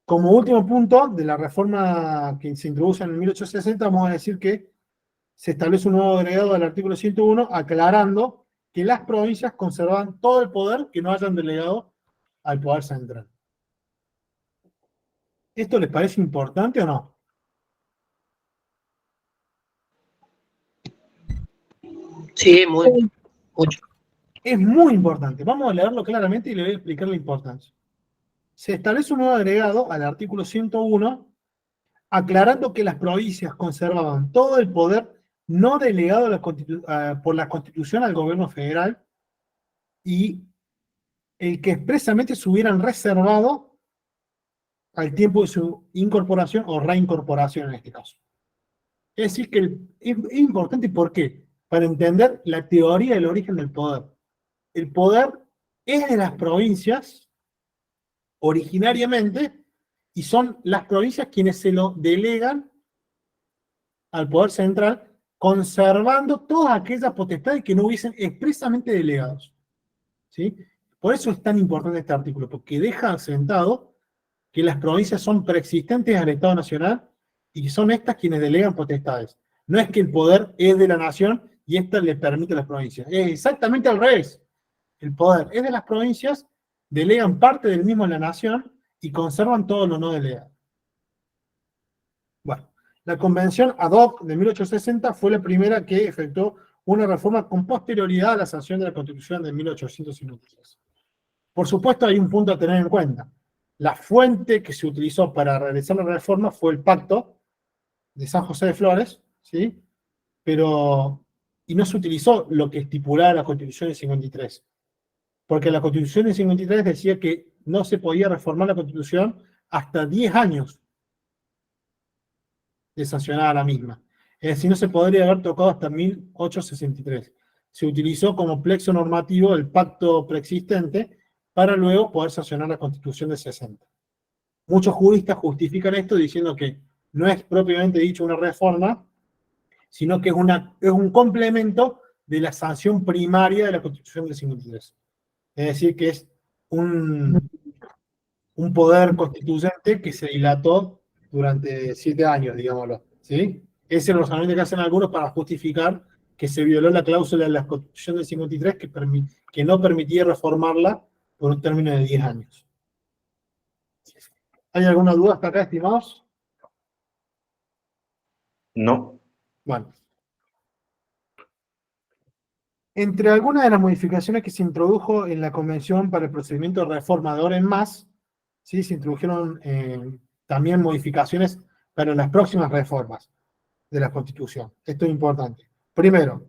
Como último punto de la reforma que se introduce en el 1860, vamos a decir que se establece un nuevo agregado al artículo 101, aclarando que las provincias conservan todo el poder que no hayan delegado al poder central. ¿Esto les parece importante o no? Sí, mucho. Es muy importante. Vamos a leerlo claramente y le voy a explicar la importancia. Se establece un nuevo agregado al artículo 101, aclarando que las provincias conservaban todo el poder no delegado por la Constitución al gobierno federal y el que expresamente se hubieran reservado al tiempo de su incorporación o reincorporación en este caso. Es decir, que es importante, ¿por qué? Para entender la teoría del origen del poder. El poder es de las provincias originariamente y son las provincias quienes se lo delegan al poder central, conservando todas aquellas potestades que no hubiesen expresamente delegados. ¿Sí? Por eso es tan importante este artículo, porque deja sentado que las provincias son preexistentes al Estado Nacional y que son estas quienes delegan potestades. No es que el poder es de la nación y esta le permite a las provincias. Es exactamente al revés. El poder es de las provincias, delegan parte del mismo en la nación y conservan todo lo no delegado. Bueno, la Convención ad hoc de 1860 fue la primera que efectuó una reforma con posterioridad a la sanción de la Constitución de 1853. Por supuesto, hay un punto a tener en cuenta. La fuente que se utilizó para realizar la reforma fue el Pacto de San José de Flores, ¿sí? Y no se utilizó lo que estipulaba la Constitución del 53. Porque la Constitución del 53 decía que no se podía reformar la Constitución hasta 10 años de sancionada la misma. Es decir, no se podría haber tocado hasta 1863. Se utilizó como plexo normativo el pacto preexistente para luego poder sancionar la Constitución de 60. Muchos juristas justifican esto diciendo que no es propiamente dicho una reforma, sino que es un complemento de la sanción primaria de la Constitución del 53. Es decir, que es un poder constituyente que se dilató durante 7 años, digámoslo. ¿Sí? Ese es el razonamiento que hacen algunos para justificar que se violó la cláusula de la Constitución del 53 que no permitía reformarla por un término de 10 años. ¿Hay alguna duda hasta acá, estimados? No. Bueno. Entre algunas de las modificaciones que se introdujo en la Convención para el Procedimiento Reformador en más, ¿sí? Se introdujeron también modificaciones para las próximas reformas de la Constitución. Esto es importante. Primero,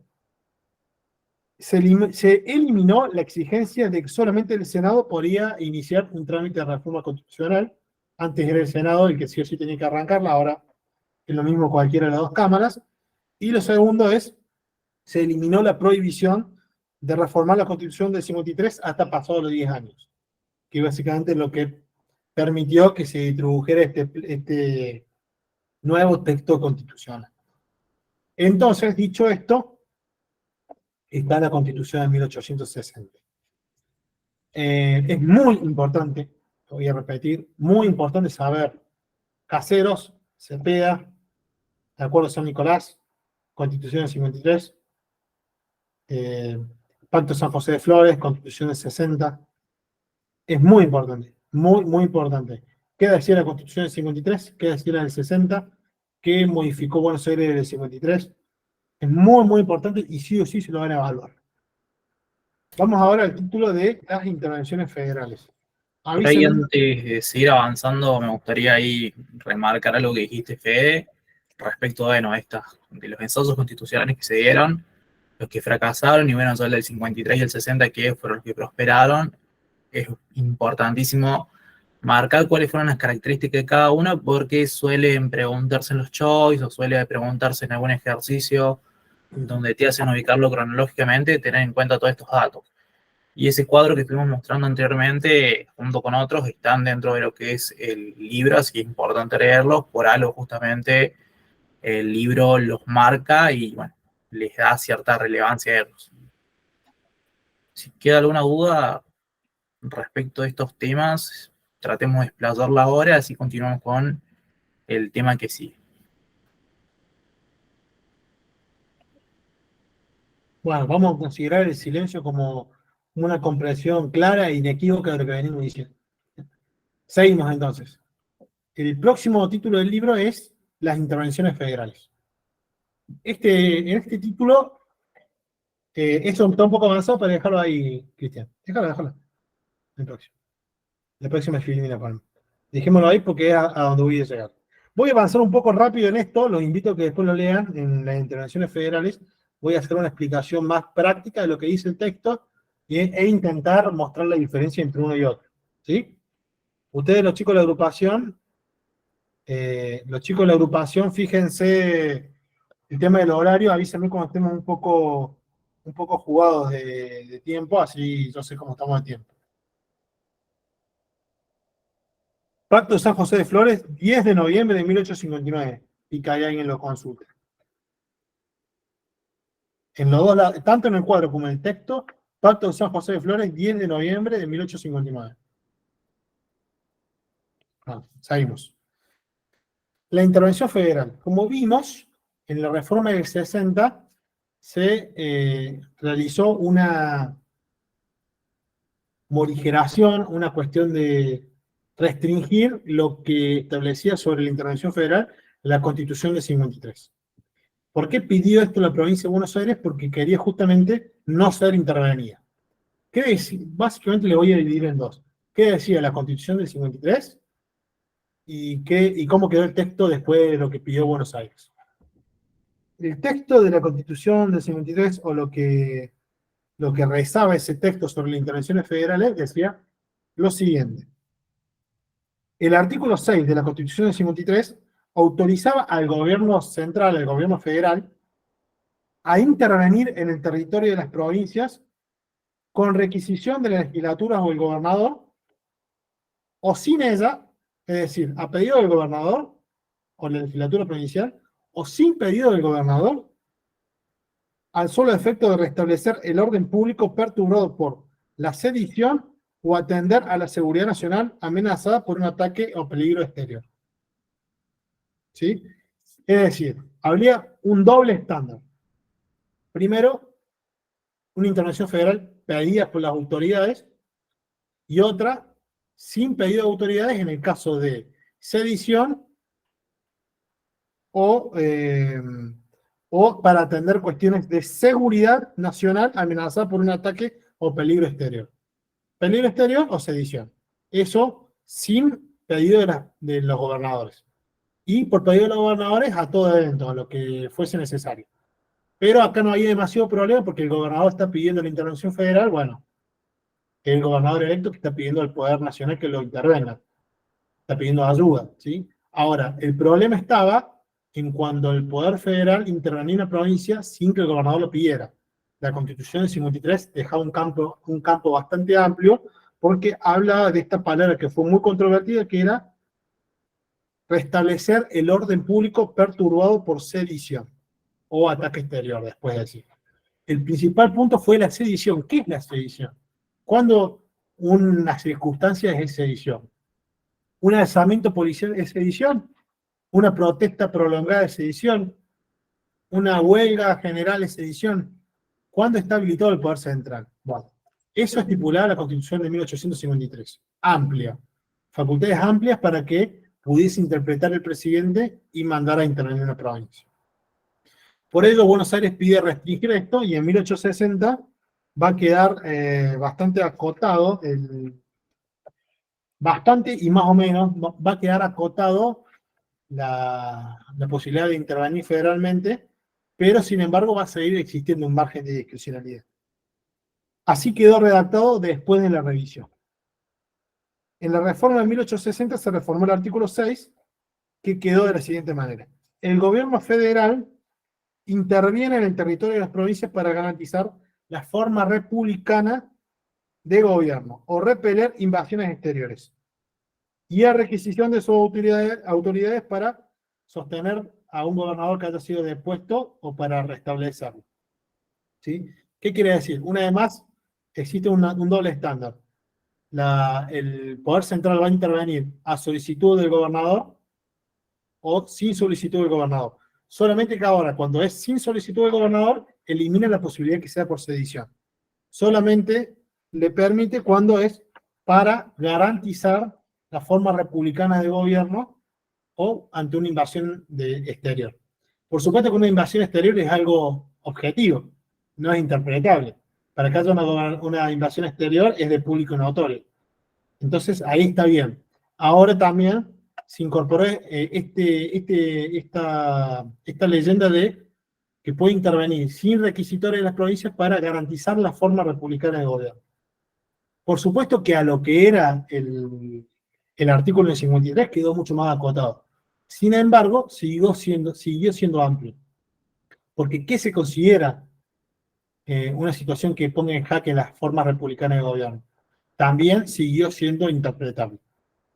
se eliminó la exigencia de que solamente el Senado podía iniciar un trámite de reforma constitucional. Antes era el Senado el que sí o sí tenía que arrancarla, ahora es lo mismo cualquiera de las dos cámaras. Y lo segundo es, se eliminó la prohibición de reformar la Constitución del 53 hasta pasados los 10 años, que básicamente es lo que permitió que se introdujera este nuevo texto constitucional. Entonces, dicho esto, está la Constitución de 1860. Es muy importante, lo voy a repetir, muy importante saber Caseros, Cepeda, de acuerdo a San Nicolás, Constitución del 53, Pacto San José de Flores, Constitución del 60. Es muy importante, muy, muy importante. ¿Qué decía la Constitución del 53? ¿Qué decía la del 60? ¿Qué modificó Buenos Aires del 53? Es muy, muy importante y sí o sí se lo van a evaluar. Vamos ahora al título de las intervenciones federales. Por ahí, antes de seguir avanzando, me gustaría ahí remarcar algo que dijiste, Fede, respecto de los ensayos constitucionales que se dieron, los que fracasaron, y bueno, son el del 53 y el 60, que fueron los que prosperaron. Es importantísimo marcar cuáles fueron las características de cada uno, porque suelen preguntarse en los choice o suele preguntarse en algún ejercicio donde te hacen ubicarlo cronológicamente, tener en cuenta todos estos datos. Y ese cuadro que estuvimos mostrando anteriormente, junto con otros, están dentro de lo que es el libro, así que es importante leerlos. Por algo, justamente, el libro los marca y, bueno, les da cierta relevancia a ellos. Si queda alguna duda respecto a estos temas, tratemos de explayarla ahora, así continuamos con el tema que sigue. Bueno, vamos a considerar el silencio como una comprensión clara e inequívoca de lo que venimos diciendo. Seguimos entonces. El próximo título del libro es Las intervenciones federales. En este título Eso está un poco avanzado para dejarlo ahí, Cristian. Déjalo. El próximo. La próxima es Filipina Palma. Dejémoslo ahí porque es a donde voy a llegar. Voy a avanzar un poco rápido en esto, los invito a que después lo lean en las intervenciones federales. Voy a hacer una explicación más práctica de lo que dice el texto e intentar mostrar la diferencia entre uno y otro. ¿Sí? Ustedes, los chicos de la agrupación, fíjense el tema del horario, avísenme cuando estemos un poco jugados de tiempo, así yo sé cómo estamos de tiempo. Pacto de San José de Flores, 10 de noviembre de 1859, y que hay alguien lo consulte. En los dos lados, tanto en el cuadro como en el texto, Pacto de San José de Flores, 10 de noviembre de 1859. Seguimos. La intervención federal. Como vimos, en la reforma del 60 se realizó una morigeración, una cuestión de restringir lo que establecía sobre la intervención federal la Constitución de 53. ¿Por qué pidió esto la provincia de Buenos Aires? Porque quería justamente no ser intervenida. ¿Qué decía? Básicamente le voy a dividir en dos. ¿Qué decía la Constitución del 53? Y cómo quedó el texto después de lo que pidió Buenos Aires. El texto de la Constitución del 53, o lo que rezaba ese texto sobre las intervenciones federales, decía lo siguiente. El artículo 6 de la Constitución del 53 autorizaba al gobierno central, al gobierno federal, a intervenir en el territorio de las provincias con requisición de la legislatura o el gobernador, o sin ella, es decir, a pedido del gobernador o la legislatura provincial, o sin pedido del gobernador, al solo efecto de restablecer el orden público perturbado por la sedición o atender a la seguridad nacional amenazada por un ataque o peligro exterior. ¿Sí? Es decir, habría un doble estándar. Primero, una intervención federal pedida por las autoridades y otra sin pedido de autoridades en el caso de sedición o para atender cuestiones de seguridad nacional amenazada por un ataque o peligro exterior. Peligro exterior o sedición. Eso sin pedido de los gobernadores. Y por pedido de los gobernadores a todo evento, a lo que fuese necesario. Pero acá no hay demasiado problema porque el gobernador está pidiendo la intervención federal, bueno, el gobernador electo que está pidiendo al Poder Nacional que lo intervenga. Está pidiendo ayuda, ¿sí? Ahora, el problema estaba en cuando el Poder Federal intervenía en la provincia sin que el gobernador lo pidiera. La Constitución del 53 dejaba un campo bastante amplio porque habla de esta palabra que fue muy controvertida, que era restablecer el orden público perturbado por sedición o ataque exterior, después de decir. El principal punto fue la sedición. ¿Qué es la sedición? ¿Cuándo una circunstancia es sedición? ¿Un alzamiento policial es sedición? ¿Una protesta prolongada es sedición? ¿Una huelga general es sedición? ¿Cuándo está habilitado el poder central? Bueno, eso estipulaba la Constitución de 1853. Amplia. Facultades amplias para que pudiese interpretar el presidente y mandar a intervenir en una provincia. Por ello, Buenos Aires pide restringir esto y en 1860 va a quedar bastante acotado, bastante y más o menos, va a quedar acotado la posibilidad de intervenir federalmente, pero sin embargo va a seguir existiendo un margen de discrecionalidad. Así quedó redactado después de la revisión. En la reforma de 1860 se reformó el artículo 6, que quedó de la siguiente manera. El gobierno federal interviene en el territorio de las provincias para garantizar la forma republicana de gobierno o repeler invasiones exteriores y a requisición de sus autoridades para sostener a un gobernador que haya sido depuesto o para restablecerlo. ¿Sí? ¿Qué quiere decir? Una vez más, existe un doble estándar. El Poder Central va a intervenir a solicitud del gobernador o sin solicitud del gobernador. Solamente que ahora, cuando es sin solicitud del gobernador, elimina la posibilidad que sea por sedición. Solamente le permite cuando es para garantizar la forma republicana de gobierno o ante una invasión exterior. Por supuesto que una invasión exterior es algo objetivo. no es interpretable. Para que haya una invasión exterior es de público notorio. Entonces, ahí está bien. Ahora también se incorporó esta leyenda de que puede intervenir sin requisitorio de las provincias para garantizar la forma republicana de gobierno. Por supuesto que a lo que era el artículo del 53 quedó mucho más acotado. Sin embargo, siguió siendo amplio. Porque ¿qué se considera una situación que ponga en jaque las formas republicanas de gobierno? También siguió siendo interpretable.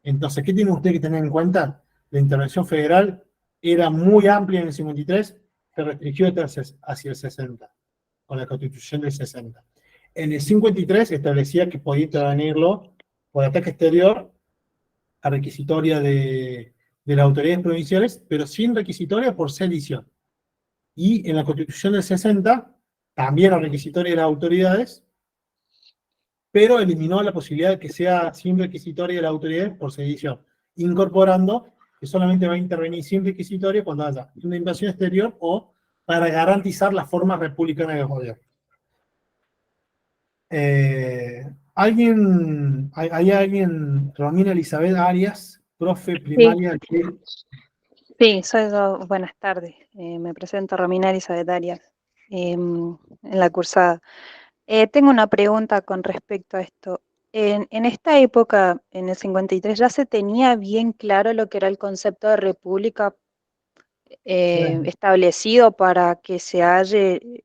Entonces, ¿qué tiene usted que tener en cuenta? La intervención federal era muy amplia en el 53, se restringió hacia el 60, con la Constitución del 60. En el 53 establecía que podía intervenirlo por ataque exterior a requisitoria de las autoridades provinciales, pero sin requisitoria por sedición. Y en la Constitución del 60, también a requisitoria de las autoridades, pero eliminó la posibilidad de que sea sin requisitoria de las autoridades por sedición, incorporando que solamente va a intervenir sin requisitoria cuando haya una invasión exterior o para garantizar la forma republicana de gobierno. ¿Hay alguien, Romina Elizabeth Arias, profe primaria? Sí, soy yo. Buenas tardes. Me presento Romina Elizabeth Arias, en la cursada. Tengo una pregunta con respecto a esto. En esta época, en el 53, ¿ya se tenía bien claro lo que era el concepto de república establecido para que se halle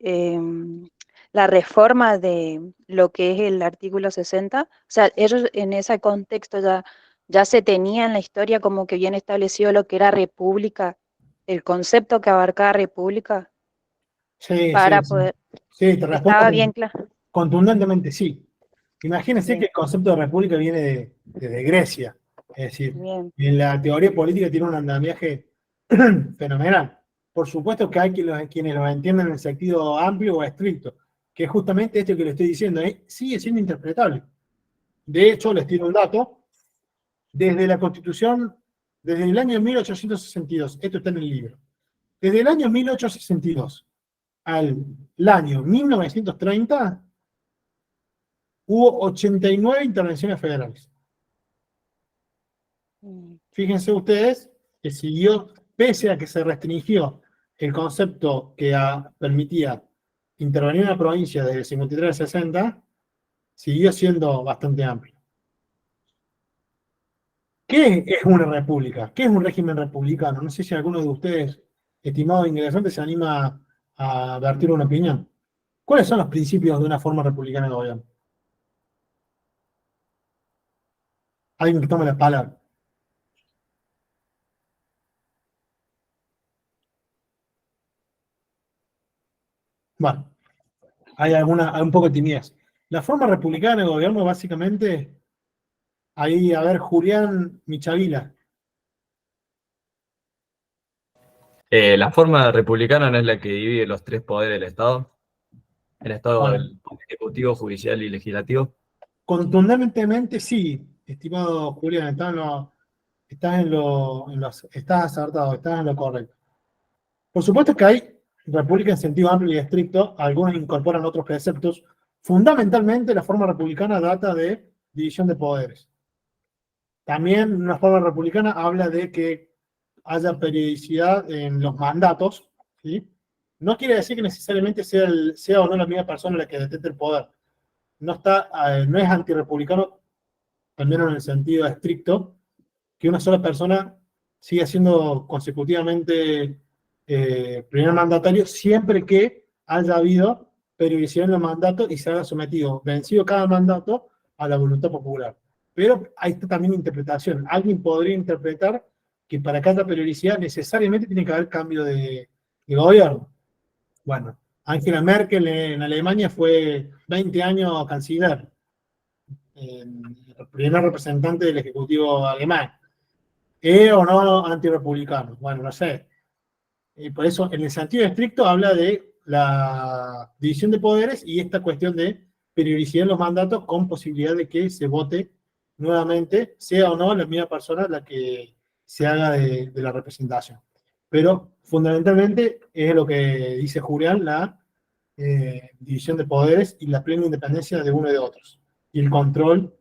la reforma de lo que es el artículo 60? O sea, ellos en ese contexto ya se tenía en la historia como que bien establecido lo que era república, el concepto que abarcaba república, para poder... Sí, te respondo Estaba bien claro. contundentemente, sí. Imagínense Bien. que el concepto de república viene desde Grecia. Es decir, Bien. en la teoría política tiene un andamiaje fenomenal. Por supuesto que hay quienes lo entienden en el sentido amplio o estricto, que es justamente esto que le estoy diciendo, sigue siendo interpretable. De hecho, les tiro un dato. Desde la Constitución, desde el año 1862, esto está en el libro, desde el año 1862 al año 1930, hubo 89 intervenciones federales. Fíjense ustedes que siguió, pese a que se restringió el concepto que permitía intervenir en la provincia desde el 53 al 60, siguió siendo bastante amplio. ¿Qué es una república? ¿Qué es un régimen republicano? No sé si alguno de ustedes, estimados ingresantes, se anima a vertir una opinión. ¿Cuáles son los principios de una forma republicana de gobierno? Alguien que tome la palabra. Bueno, hay un poco de timidez. La forma republicana de gobierno, básicamente, ahí, a ver, Julián Michavila. La forma republicana no es la que divide los tres poderes del Estado. El Estado, Bueno, el Ejecutivo, Judicial y Legislativo. contundentemente sí, estimado Julián, estás acertado, estás en lo correcto. Por supuesto que hay república en sentido amplio y estricto, algunos incorporan otros preceptos. Fundamentalmente, la forma republicana data de división de poderes. También una forma republicana habla de que haya periodicidad en los mandatos, ¿sí? No quiere decir que necesariamente sea o no la misma persona la que detente el poder. No es antirrepublicano, al menos en el sentido estricto, que una sola persona siga siendo consecutivamente primer mandatario siempre que haya habido periodicidad en los mandatos y se haya sometido, vencido cada mandato, a la voluntad popular. Pero ahí está también interpretación. Alguien podría interpretar que para cada periodicidad necesariamente tiene que haber cambio de gobierno. Bueno, Angela Merkel en Alemania fue 20 años canciller, primer representante del Ejecutivo alemán. ¿O no antirrepublicano? Bueno, no sé. Por eso, en el sentido estricto, habla de la división de poderes y esta cuestión de periodicidad en los mandatos con posibilidad de que se vote nuevamente, sea o no la misma persona la que se haga de la representación. Pero, fundamentalmente, es lo que dice Julián, división de poderes y la plena independencia de uno y de otros. Y el control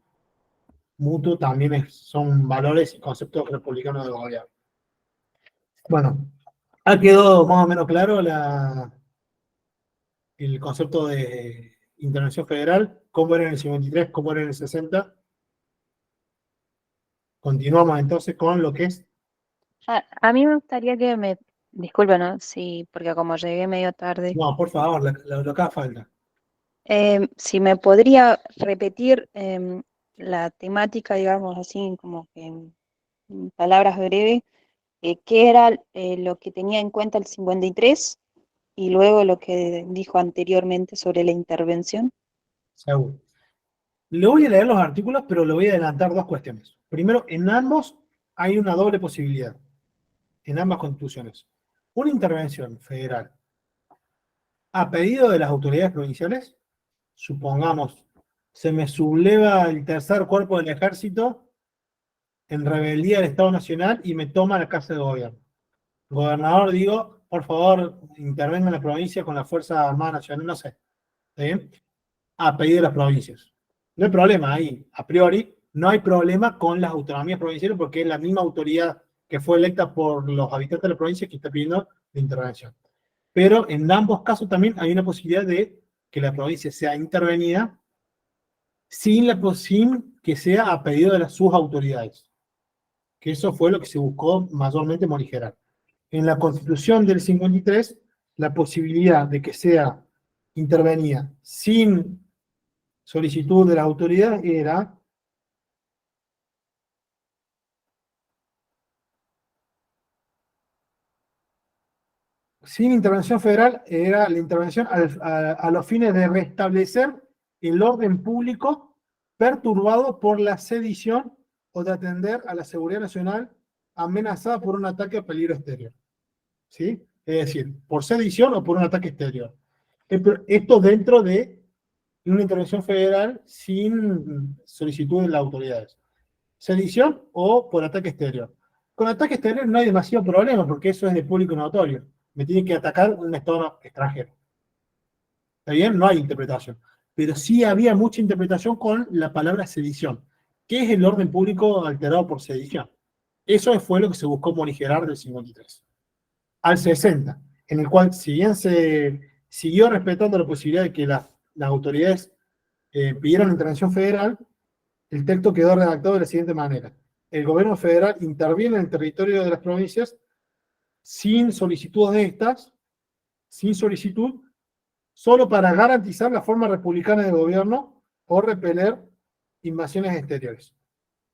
mutuo también son valores y conceptos republicanos del gobierno. Bueno, ha quedado más o menos claro el concepto de intervención federal, cómo era en el 53, cómo era en el 60. Continuamos entonces con lo que es. A mí me gustaría que me, disculpen, ¿no? Sí, porque como llegué medio tarde, No, por favor, lo que haga falta. si me podría repetir la temática, digamos así, como que en palabras breves, qué era lo que tenía en cuenta el 53 y luego lo que dijo anteriormente sobre la intervención. Seguro. Le voy a leer los artículos, pero le voy a adelantar dos cuestiones. Primero, en ambos hay una doble posibilidad, en ambas constituciones. Una intervención federal a pedido de las autoridades provinciales, supongamos, se me subleva el tercer cuerpo del ejército en rebeldía del Estado Nacional y me toma la casa de gobierno. Gobernador, digo, por favor, intervenga en la provincia con la Fuerza Armada Nacional, no sé. ¿Está bien? A pedido de las provincias. No hay problema ahí, a priori, no hay problema con las autonomías provinciales porque es la misma autoridad que fue electa por los habitantes de la provincia que está pidiendo la intervención. Pero en ambos casos también hay una posibilidad de que la provincia sea intervenida sin que sea a pedido de sus autoridades. Que eso fue lo que se buscó mayormente morigerar. En la Constitución del 53, la posibilidad de que sea intervenida sin solicitud de la autoridad era sin intervención federal, era la intervención a los fines de restablecer el orden público perturbado por la sedición o de atender a la seguridad nacional amenazada por un ataque a peligro exterior. ¿Sí? Es decir, por sedición o por un ataque exterior. Esto dentro de una intervención federal sin solicitud de las autoridades. Sedición o por ataque exterior. Con ataque exterior no hay demasiado problema porque eso es de público notorio. Me tiene que atacar un Estado extranjero. ¿Está bien? No hay interpretación. Pero sí había mucha interpretación con la palabra sedición. ¿Qué es el orden público alterado por sedición? Eso fue lo que se buscó morigerar del 53 al 60, en el cual, si bien se siguió respetando la posibilidad de que las autoridades pidieran intervención federal, el texto quedó redactado de la siguiente manera. El gobierno federal interviene en el territorio de las provincias sin solicitud de estas, sin solicitud, solo para garantizar la forma republicana de gobierno o repeler invasiones exteriores.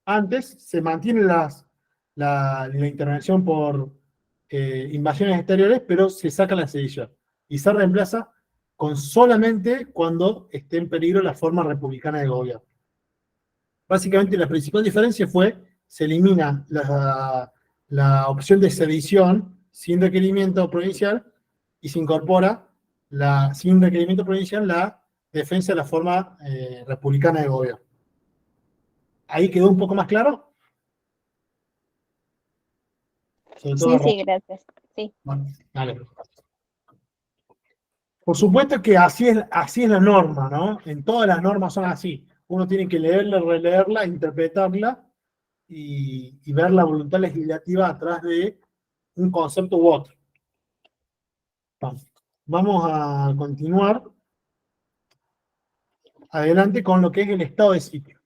Antes se mantiene la intervención por invasiones exteriores, pero se saca la sedición y se reemplaza con solamente cuando esté en peligro la forma republicana de gobierno. Básicamente la principal diferencia fue, se elimina la opción de sedición sin requerimiento provincial y se incorpora sin requerimiento provincial la defensa de la forma republicana de gobierno. ¿Ahí quedó un poco más claro? Sobre todo Sí, gracias. Sí. bueno, dale. Por supuesto que así es la norma, ¿no? En todas las normas son así. Uno tiene que leerla, releerla, interpretarla y ver la voluntad legislativa atrás de un concepto u otro. Vamos a continuar adelante con lo que es el estado de sitio.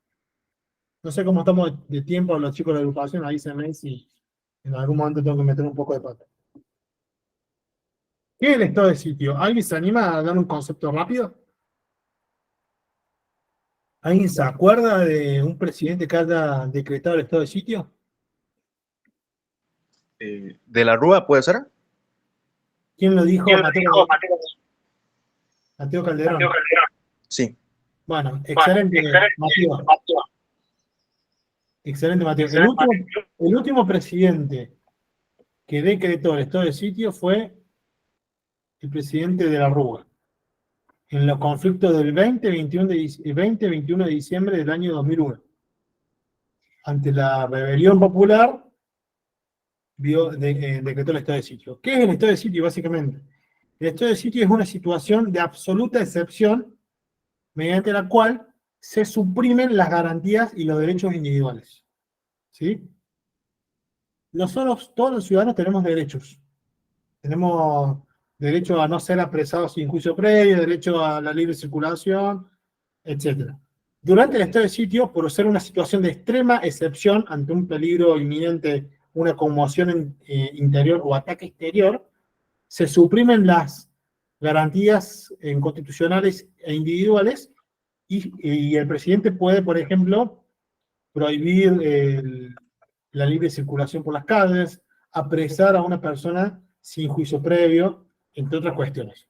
No sé cómo estamos de tiempo los chicos de la agrupación, avísenme si en algún momento tengo que meter un poco de pata. ¿Qué es el estado de sitio? ¿Alguien se anima a dar un concepto rápido? ¿Alguien se acuerda de un presidente que haya decretado el estado de sitio? ¿De la Rúa puede ser? ¿Quién lo dijo? Mateo Calderón. Sí. Bueno, excelente, Mateo. Excelente, Mateo. El último presidente que decretó el estado de sitio fue el presidente de la Rúa, en los conflictos del 20-21 de diciembre del año 2001. Ante la rebelión popular, decretó el estado de sitio. ¿Qué es el estado de sitio, básicamente? El estado de sitio es una situación de absoluta excepción mediante la cual se suprimen las garantías y los derechos individuales. ¿Sí? Nosotros, todos los ciudadanos, tenemos derechos. Tenemos derecho a no ser apresados sin juicio previo, derecho a la libre circulación, etc. Durante el estado de sitio, por ser una situación de extrema excepción ante un peligro inminente, una conmoción interior o ataque exterior, se suprimen las garantías constitucionales e individuales y el presidente puede, por ejemplo, prohibir la libre circulación por las calles, apresar a una persona sin juicio previo, entre otras cuestiones.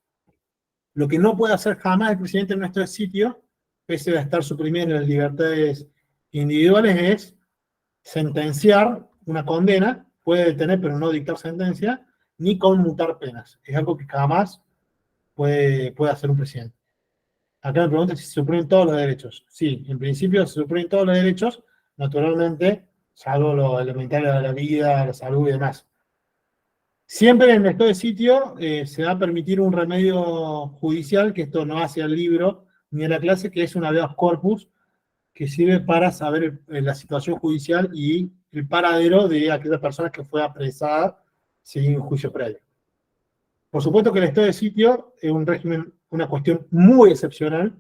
Lo que no puede hacer jamás el presidente en nuestro sitio, pese a estar suprimiendo las libertades individuales, es sentenciar una condena, puede detener pero no dictar sentencia, ni conmutar penas. Es algo que jamás puede hacer un presidente. Acá me preguntan si se suprimen todos los derechos. Sí, en principio se suprimen todos los derechos, naturalmente, salvo lo elementario de la vida, la salud y demás. Siempre en el estado de sitio se va a permitir un remedio judicial, que esto no hace al libro ni a la clase, que es un habeas corpus, que sirve para saber la situación judicial y el paradero de aquella persona que fue apresada sin juicio previo. Por supuesto que el estado de sitio es un régimen, una cuestión muy excepcional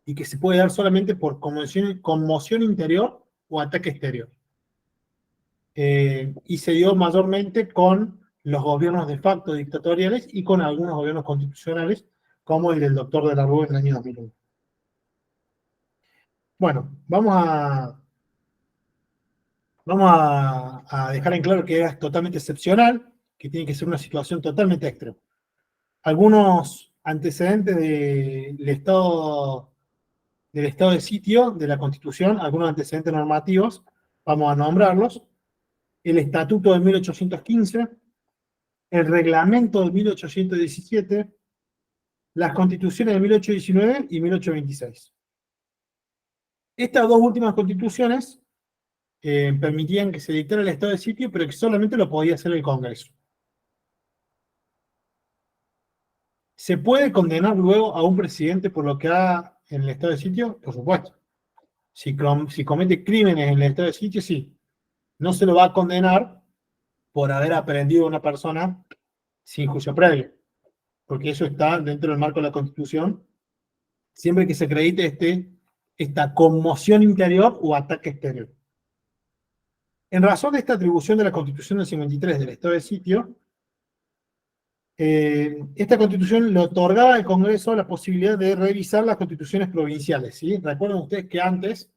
y que se puede dar solamente por conmoción interior o ataque exterior. Y se dio mayormente con los gobiernos de facto dictatoriales y con algunos gobiernos constitucionales, como el del doctor de la Rúa en el año 2001. Bueno, vamos a dejar en claro que es totalmente excepcional, que tiene que ser una situación totalmente extrema. Algunos antecedentes del estado de sitio de la Constitución, algunos antecedentes normativos, vamos a nombrarlos: el Estatuto de 1815, el Reglamento de 1817, las Constituciones de 1819 y 1826. Estas dos últimas constituciones permitían que se dictara el estado de sitio, pero que solamente lo podía hacer el Congreso. ¿Se puede condenar luego a un presidente por lo que haga en el estado de sitio? Por supuesto. Si comete crímenes en el estado de sitio, sí. No se lo va a condenar por haber aprehendido a una persona sin juicio previo, porque eso está dentro del marco de la Constitución, siempre que se acredite esta conmoción interior o ataque exterior. En razón de esta atribución de la Constitución del 53 del estado de sitio, esta Constitución le otorgaba al Congreso la posibilidad de revisar las constituciones provinciales, ¿sí? Recuerden ustedes que antes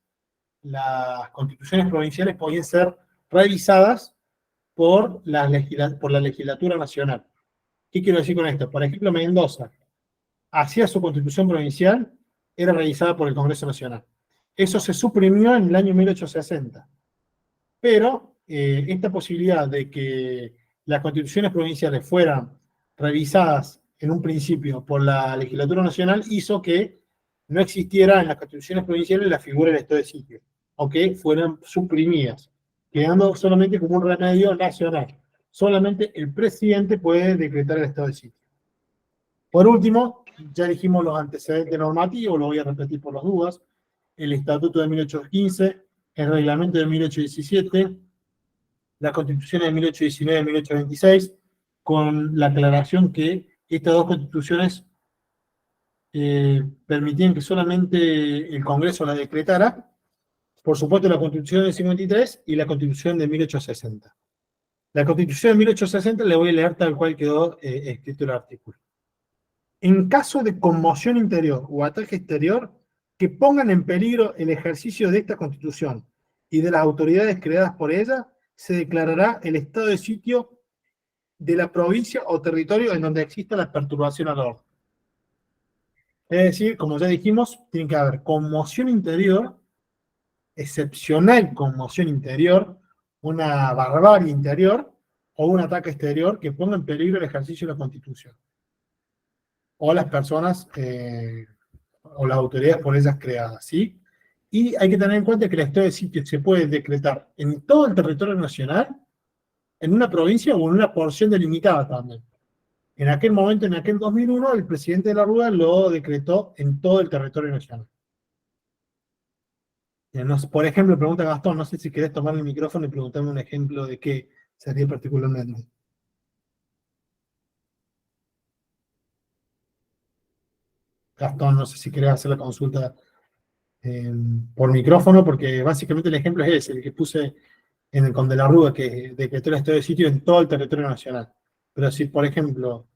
las constituciones provinciales podían ser revisadas por la legislatura nacional. ¿Qué quiero decir con esto? Por ejemplo, Mendoza hacía su constitución provincial, era revisada por el Congreso Nacional. Eso se suprimió en el año 1860. Pero esta posibilidad de que las constituciones provinciales fueran revisadas en un principio por la legislatura nacional hizo que no existiera en las constituciones provinciales la figura del estado de sitio, o que fueran suprimidas, quedando solamente como un remedio nacional. Solamente el presidente puede decretar el estado de sitio. Por último, ya dijimos los antecedentes normativos, lo voy a repetir por las dudas: el Estatuto de 1815, el Reglamento de 1817, la Constitución de 1819 y 1826, con la aclaración que estas dos constituciones permitían que solamente el Congreso la decretara. Por supuesto, la Constitución del 53 y la Constitución de 1860. La Constitución de 1860 le voy a leer tal cual quedó escrito el artículo. En caso de conmoción interior o ataque exterior que pongan en peligro el ejercicio de esta Constitución y de las autoridades creadas por ella, se declarará el estado de sitio de la provincia o territorio en donde exista la perturbación al orden. Es decir, como ya dijimos, tiene que haber conmoción interior, excepcional conmoción interior, una barbarie interior o un ataque exterior que ponga en peligro el ejercicio de la Constitución o las personas o las autoridades por ellas creadas, ¿sí? Y hay que tener en cuenta que el estado de sitio se puede decretar en todo el territorio nacional, en una provincia o en una porción delimitada también. En aquel momento, en aquel 2001, el presidente de la Rúa lo decretó en todo el territorio nacional. Por ejemplo, pregunta Gastón, no sé si querés tomar el micrófono y preguntarme un ejemplo de qué sería particularmente. Gastón, no sé si querés hacer la consulta por micrófono, porque básicamente el ejemplo es ese, el que puse en el Conde la Rúa, que decretó el estado de sitio en todo el territorio nacional. Pero si, por ejemplo,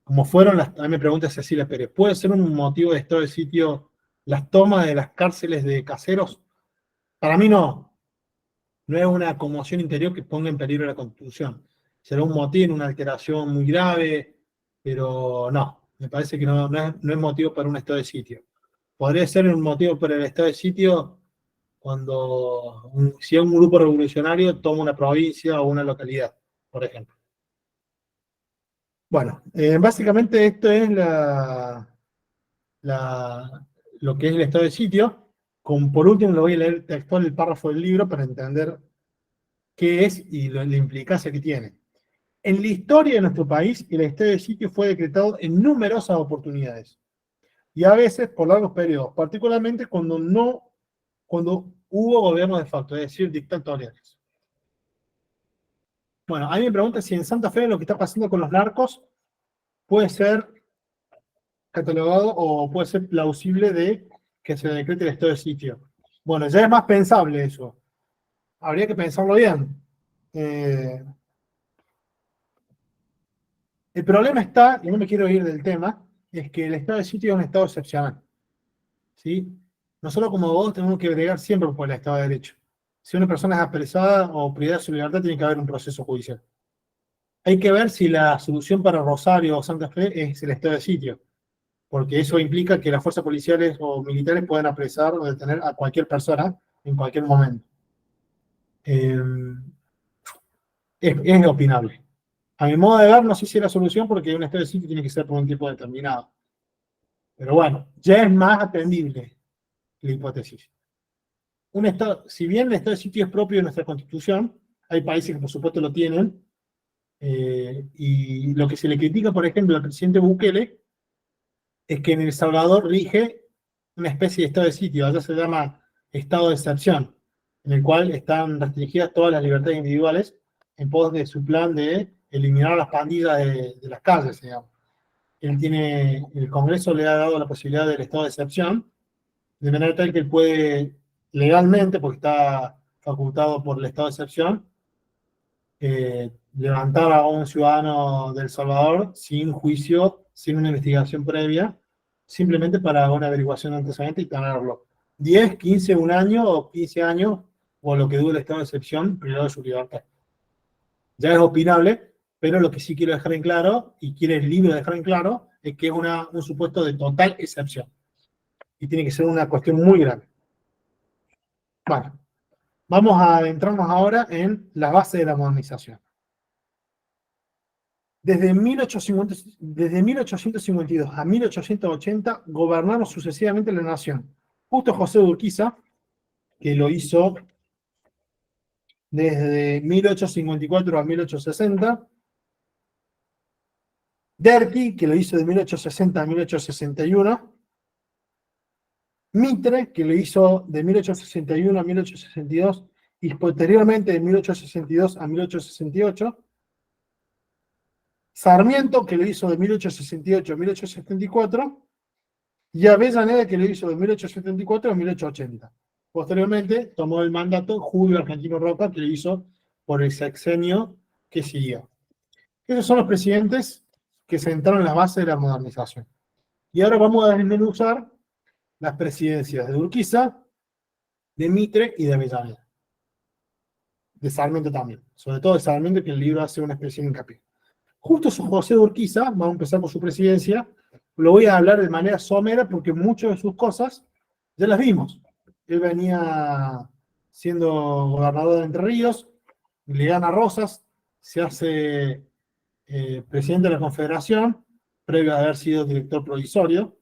como fueron las, a mí me pregunta Cecilia Pérez, ¿puede ser un motivo de estado de sitio las tomas de las cárceles de caseros? Para mí no. No es una conmoción interior que ponga en peligro la Constitución. Será un motín, una alteración muy grave, pero no, me parece que no es motivo para un estado de sitio. Podría ser un motivo para el estado de sitio cuando si un grupo revolucionario toma una provincia o una localidad, por ejemplo. Bueno, básicamente esto es lo que es el estado de sitio. Por último, le voy a leer textual el párrafo del libro para entender qué es y la implicancia que tiene. En la historia de nuestro país, el estado de sitio fue decretado en numerosas oportunidades y a veces por largos periodos, particularmente cuando hubo gobiernos de facto, es decir, dictatoriales. Bueno, a mí me pregunta si en Santa Fe lo que está pasando con los narcos puede ser catalogado o puede ser plausible de que se decrete el estado de sitio. Bueno, ya es más pensable eso. Habría que pensarlo bien. El problema está, y no me quiero ir del tema, es que el estado de sitio es un estado excepcional. ¿Sí? Nosotros como abogados tenemos que bregar siempre por el Estado de Derecho. Si una persona es apresada o privada de su libertad, tiene que haber un proceso judicial. Hay que ver si la solución para Rosario o Santa Fe es el estado de sitio, porque eso implica que las fuerzas policiales o militares puedan apresar o detener a cualquier persona en cualquier momento. Es opinable. A mi modo de ver, no sé si es la solución, porque un estado de sitio tiene que ser por un tiempo determinado. Pero bueno, ya es más atendible la hipótesis. Si bien el estado de sitio es propio de nuestra Constitución, hay países que por supuesto lo tienen, y lo que se le critica, por ejemplo, al presidente Bukele, es que en El Salvador rige una especie de estado de sitio, allá se llama estado de excepción, en el cual están restringidas todas las libertades individuales en pos de su plan de eliminar a las pandillas de las calles, digamos. El Congreso le ha dado la posibilidad del estado de excepción, de manera tal que él puede legalmente, porque está facultado por el estado de excepción, levantar a un ciudadano de El Salvador sin juicio, sin una investigación previa, simplemente para una averiguación de antecedentes y tenerlo 10, 15, un año o 15 años, o lo que dure el estado de excepción, privado de su libertad. Ya es opinable, pero lo que sí quiero dejar en claro, y quiere el libro dejar en claro, es que es un supuesto de total excepción. Y tiene que ser una cuestión muy grave. Bueno, vamos a adentrarnos ahora en la base de la modernización. Desde 1852 a 1880 gobernaron sucesivamente la nación. Justo José de Urquiza, que lo hizo desde 1854 a 1860. Derqui, que lo hizo de 1860 a 1861. Mitre, que lo hizo de 1861 a 1862 y posteriormente de 1862 a 1868. Sarmiento, que lo hizo de 1868 a 1874, y Avellaneda, que lo hizo de 1874 a 1880. Posteriormente tomó el mandato Julio Argentino Roca, que lo hizo por el sexenio que siguió. Esos son los presidentes que sentaron en la base de la modernización. Y ahora vamos a desmenuzar las presidencias de Urquiza, de Mitre y de Avellaneda. De Sarmiento también. Sobre todo de Sarmiento, que el libro hace una especie de hincapié. Justo José de Urquiza, vamos a empezar por su presidencia, lo voy a hablar de manera somera porque muchas de sus cosas ya las vimos. Él venía siendo gobernador de Entre Ríos, le gana Rosas, se hace presidente de la Confederación, previo a haber sido director provisorio.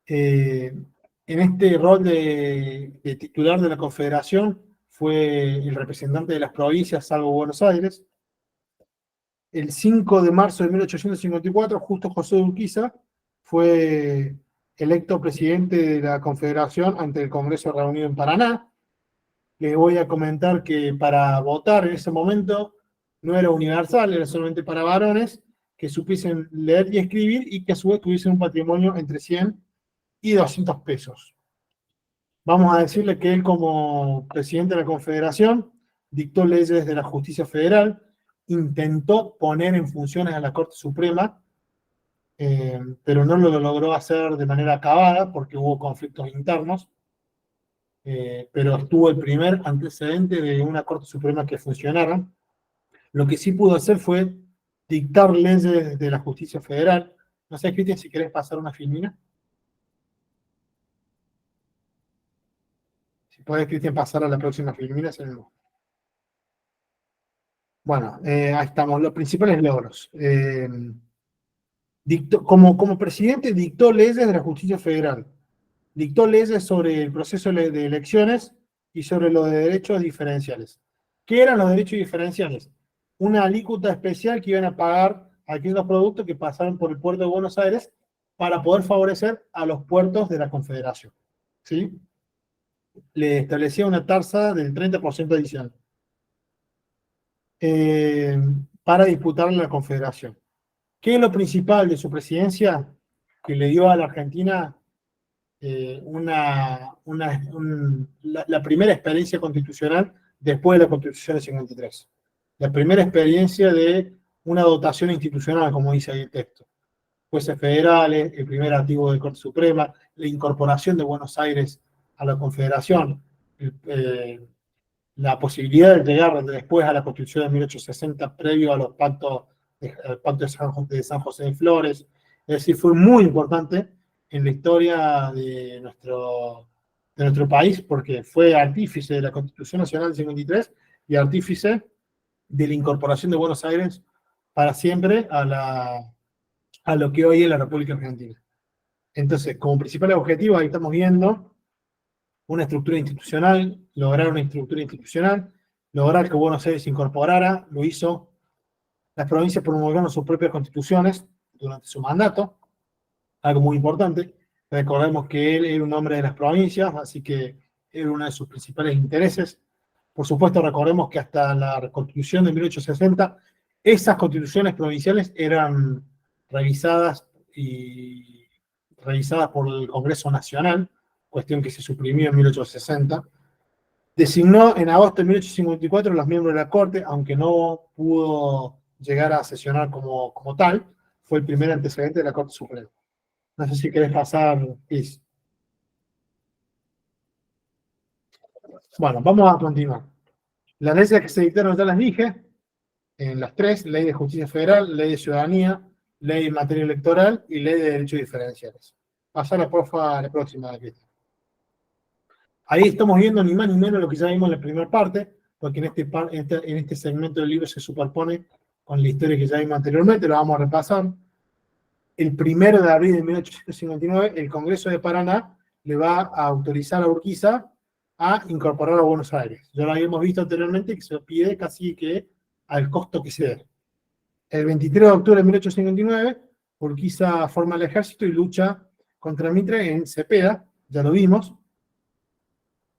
En este rol de titular de la Confederación fue el representante de las provincias, salvo Buenos Aires. el 5 de marzo de 1854, justo José de Urquiza fue electo presidente de la Confederación ante el Congreso reunido en Paraná. Les voy a comentar que para votar en ese momento no era universal, era solamente para varones que supiesen leer y escribir y que a su vez tuviesen un patrimonio entre 100 y 200 pesos. Vamos a decirle que él, como presidente de la Confederación, dictó leyes de la justicia federal, intentó poner en funciones a la Corte Suprema, pero no lo logró hacer de manera acabada porque hubo conflictos internos, pero estuvo el primer antecedente de una Corte Suprema que funcionara. Lo que sí pudo hacer fue dictar leyes de la justicia federal. No sé, Cristian, si querés pasar una filmina. Si podés, Cristian, pasar a la próxima filmina. Bueno, ahí estamos, los principales logros. Como presidente dictó leyes de la justicia federal, dictó leyes sobre el proceso de elecciones y sobre los derechos diferenciales. ¿Qué eran los derechos diferenciales? Una alícuota especial que iban a pagar aquellos productos que pasaron por el puerto de Buenos Aires para poder favorecer a los puertos de la Confederación. ¿Sí? Le establecía una tasa del 30% adicional para disputarle a la Confederación. ¿Qué es lo principal de su presidencia? Que le dio a la Argentina la primera experiencia constitucional después de la Constitución del 53. La primera experiencia de una dotación institucional, como dice ahí el texto. Jueces federales, el primer artículo de Corte Suprema, la incorporación de Buenos Aires a la Confederación, la posibilidad de llegar después a la Constitución de 1860 previo a los pactos el pacto de San José de Flores. Es decir, fue muy importante en la historia de nuestro país porque fue artífice de la Constitución Nacional del 53 y artífice de la incorporación de Buenos Aires para siempre a lo que hoy es la República Argentina. Entonces, como principal objetivo, ahí estamos viendo una estructura institucional, lograr una estructura institucional, lograr que Buenos Aires se incorporara, lo hizo. Las provincias promulgaron sus propias constituciones durante su mandato, algo muy importante. Recordemos que él era un hombre de las provincias, así que era uno de sus principales intereses. Por supuesto, recordemos que hasta la Constitución de 1860, esas constituciones provinciales eran revisadas por el Congreso Nacional, cuestión que se suprimió en 1860. Designó en agosto de 1854 los miembros de la Corte, aunque no pudo llegar a sesionar como tal, fue el primer antecedente de la Corte Suprema. No sé si querés pasar, Liz. Bueno, vamos a continuar. Las leyes que se dictaron ya las dije, en las tres: Ley de Justicia Federal, Ley de Ciudadanía, Ley en materia electoral y Ley de Derechos Diferenciales. Pasar porfa a la próxima, Cristian. Ahí estamos viendo ni más ni menos lo que ya vimos en la primera parte, porque en este segmento del libro se superpone con la historia que ya vimos anteriormente, lo vamos a repasar. El 1 de abril de 1859, el Congreso de Paraná le va a autorizar a Urquiza a incorporar a Buenos Aires. Ya lo habíamos visto anteriormente, que se pide casi que al costo que sea. El 23 de octubre de 1859, Urquiza forma el ejército y lucha contra Mitre en Cepeda, ya lo vimos.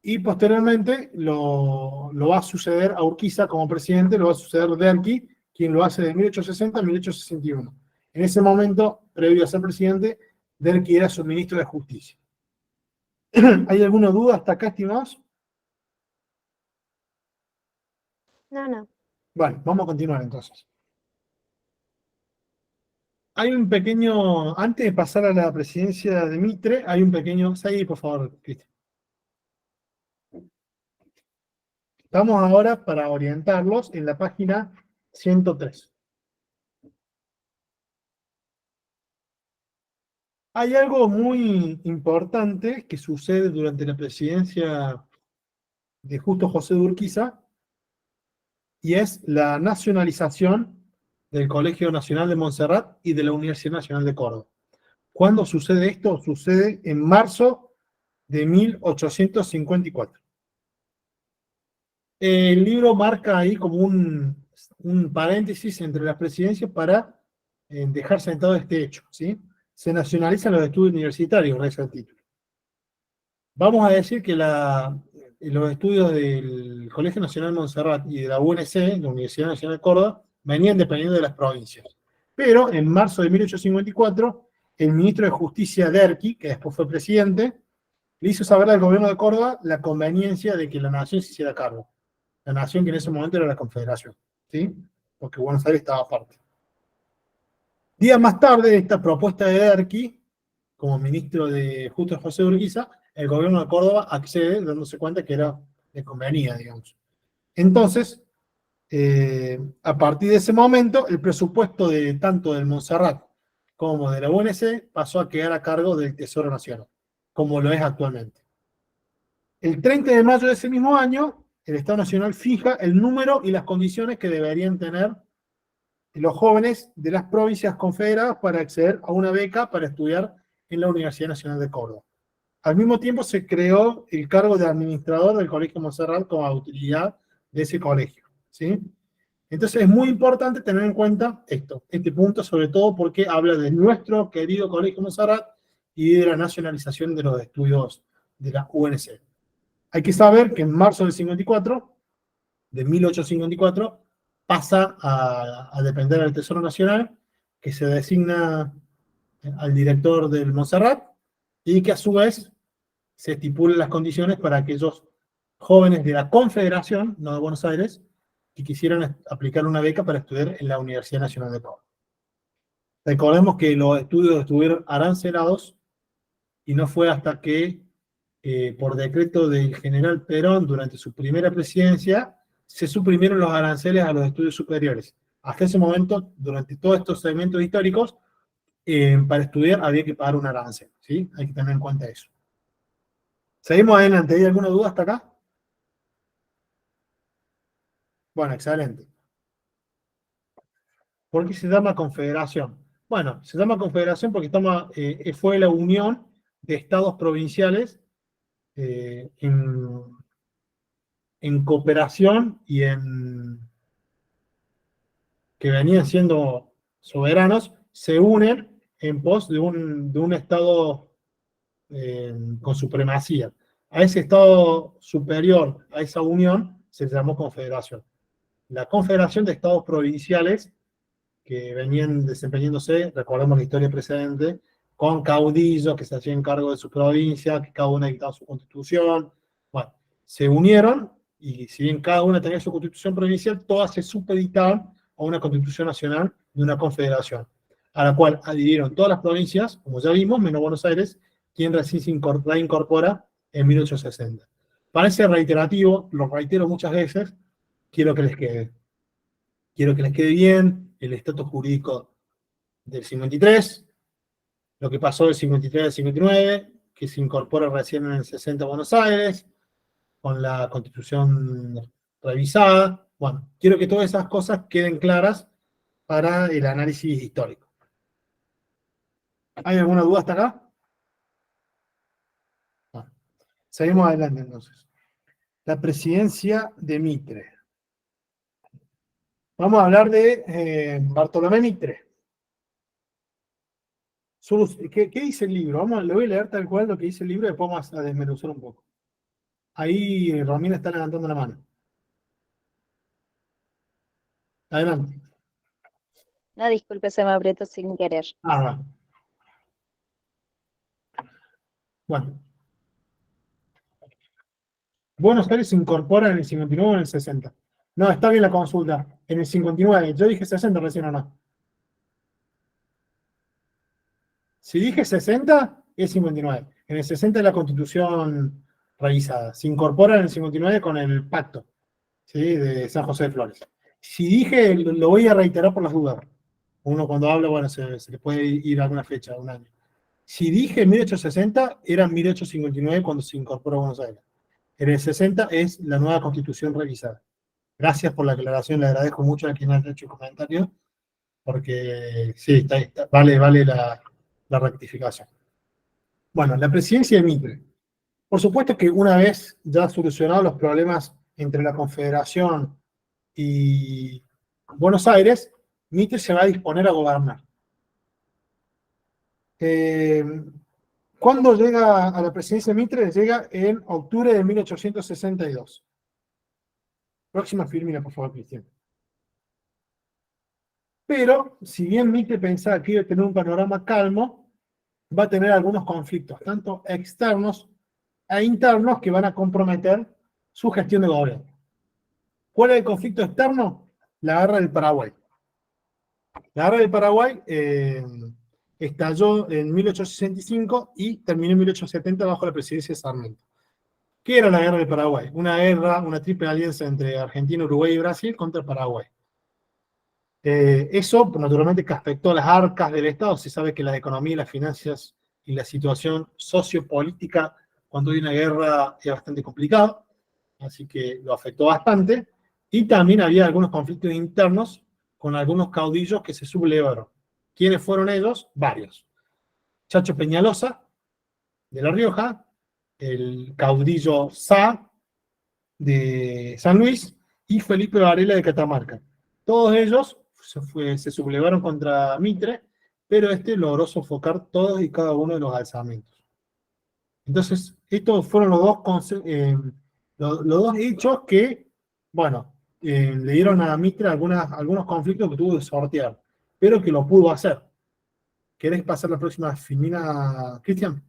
Y posteriormente lo va a suceder a Urquiza como presidente, lo va a suceder Derqui, quien lo hace de 1860 a 1861. En ese momento, previo a ser presidente, Derqui era su ministro de Justicia. ¿Hay alguna duda hasta acá, estimados? No. Bueno, vamos a continuar entonces. Hay un pequeño, antes de pasar a la presidencia de Mitre, hay un pequeño, seguí por favor, Cristian. Estamos ahora para orientarlos en la página 103. Hay algo muy importante que sucede durante la presidencia de Justo José de Urquiza, y es la nacionalización del Colegio Nacional de Montserrat y de la Universidad Nacional de Córdoba. ¿Cuándo sucede esto? Sucede en marzo de 1854. El libro marca ahí como un un paréntesis entre las presidencias para dejar sentado este hecho, ¿sí? Se nacionalizan los estudios universitarios, reza el título. Vamos a decir que los estudios del Colegio Nacional Montserrat y de la UNC, la Universidad Nacional de Córdoba, venían dependiendo de las provincias. Pero en marzo de 1854, el ministro de Justicia Derqui, que después fue presidente, le hizo saber al gobierno de Córdoba la conveniencia de que la nación se hiciera cargo. La nación que en ese momento era la Confederación, ¿sí? Porque Buenos Aires estaba aparte. Días más tarde de esta propuesta de Derqui, como ministro de Justo José de Urquiza, el gobierno de Córdoba accede dándose cuenta que le convenía, digamos. Entonces, a partir de ese momento, el presupuesto de tanto del Montserrat como de la UNC pasó a quedar a cargo del Tesoro Nacional, como lo es actualmente. El 30 de mayo de ese mismo año, el Estado Nacional fija el número y las condiciones que deberían tener los jóvenes de las provincias confederadas para acceder a una beca para estudiar en la Universidad Nacional de Córdoba. Al mismo tiempo se creó el cargo de administrador del Colegio Montserrat como autoridad de ese colegio, ¿sí? Entonces es muy importante tener en cuenta este punto, sobre todo porque habla de nuestro querido Colegio Montserrat y de la nacionalización de los estudios de la UNC. Hay que saber que en marzo del 54, de 1854, pasa a depender del Tesoro Nacional, que se designa al director del Montserrat, y que a su vez se estipulan las condiciones para aquellos jóvenes de la Confederación, no de Buenos Aires, que quisieran aplicar una beca para estudiar en la Universidad Nacional de Córdoba. Recordemos que los estudios estuvieron arancelados y no fue hasta que, por decreto del general Perón, durante su primera presidencia, se suprimieron los aranceles a los estudios superiores. Hasta ese momento, durante todos estos segmentos históricos, para estudiar había que pagar un arancel, ¿sí? Hay que tener en cuenta eso. Seguimos adelante. ¿Hay alguna duda hasta acá? Bueno, excelente. ¿Por qué se llama confederación? Bueno, se llama confederación porque fue la unión de estados provinciales en cooperación y que venían siendo soberanos, se unen en pos de un estado con supremacía. A ese estado superior, a esa unión, se llamó confederación. La confederación de estados provinciales que venían desempeñándose, recordemos la historia precedente, con caudillos que se hacían cargo de su provincia, que cada una dictaba su constitución. Bueno, se unieron y si bien cada una tenía su constitución provincial, todas se supeditaban a una constitución nacional de una confederación, a la cual adhirieron todas las provincias, como ya vimos, menos Buenos Aires, quien recién se reincorpora en 1860. Parece reiterativo, lo reitero muchas veces, quiero que les quede. Quiero que les quede bien el estatus jurídico del 53, lo que pasó del 53 al 59, que se incorpora recién en el 60 a Buenos Aires, con la Constitución revisada. Bueno, quiero que todas esas cosas queden claras para el análisis histórico. ¿Hay alguna duda hasta acá? Bueno, seguimos adelante entonces. La presidencia de Mitre. Vamos a hablar de Bartolomé Mitre. ¿Qué dice el libro? Le voy a leer tal cual lo que dice el libro y después vamos a desmenuzar un poco. Ahí Romina está levantando la mano. Adelante. No, disculpe, se me apretó sin querer. Bueno. Buenos Aires se incorpora en el 59 o en el 60. No, está bien la consulta. En el 59. Yo dije 60 recién o no. Si dije 60, es 59. En el 60 es la Constitución revisada. Se incorpora en el 59 con el pacto, ¿sí?, de San José de Flores. Si dije, lo voy a reiterar por las dudas. Uno cuando habla, bueno, se le puede ir a alguna fecha, a un año. Si dije 1860, era 1859 cuando se incorporó a Buenos Aires. En el 60 es la nueva Constitución revisada. Gracias por la aclaración, le agradezco mucho a quien ha hecho el comentario, porque sí, vale la rectificación. Bueno, la presidencia de Mitre. Por supuesto que una vez ya solucionados los problemas entre la Confederación y Buenos Aires, Mitre se va a disponer a gobernar. ¿Cuándo llega a la presidencia Mitre? Llega en octubre de 1862. Próxima filmina, por favor, Cristian. Pero, si bien Mitre pensaba que iba a tener un panorama calmo, va a tener algunos conflictos, tanto externos e internos, que van a comprometer su gestión de gobierno. ¿Cuál es el conflicto externo? La guerra del Paraguay. La guerra del Paraguay estalló en 1865 y terminó en 1870 bajo la presidencia de Sarmiento. ¿Qué era la guerra del Paraguay? Una guerra, una triple alianza entre Argentina, Uruguay y Brasil contra el Paraguay. Eso, naturalmente, que afectó a las arcas del Estado. Se sabe que la economía, las finanzas y la situación sociopolítica cuando hay una guerra es bastante complicado, así que lo afectó bastante. Y también había algunos conflictos internos con algunos caudillos que se sublevaron. ¿Quiénes fueron ellos? Varios. Chacho Peñalosa, de La Rioja, el caudillo Sá, de San Luis, y Felipe Varela, de Catamarca. Todos ellos se sublevaron contra Mitre, pero este logró sofocar todos y cada uno de los alzamientos. Entonces, estos fueron los dos hechos que, bueno, le dieron a Mitre algunos conflictos que tuvo que sortear, pero que lo pudo hacer. ¿Querés pasar la próxima filmina, Cristian?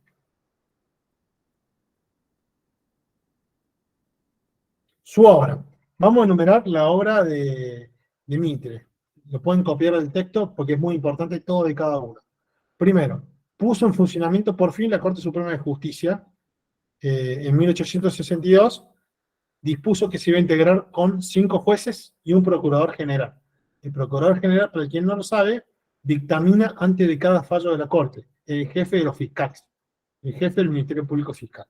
Su obra. Vamos a enumerar la obra de Mitre. Lo pueden copiar el texto porque es muy importante todo de cada uno. Primero, puso en funcionamiento por fin la Corte Suprema de Justicia. En 1862 dispuso que se iba a integrar con 5 jueces y un procurador general. El procurador general, para quien no lo sabe, dictamina antes de cada fallo de la Corte, el jefe de los fiscales, el jefe del Ministerio Público Fiscal.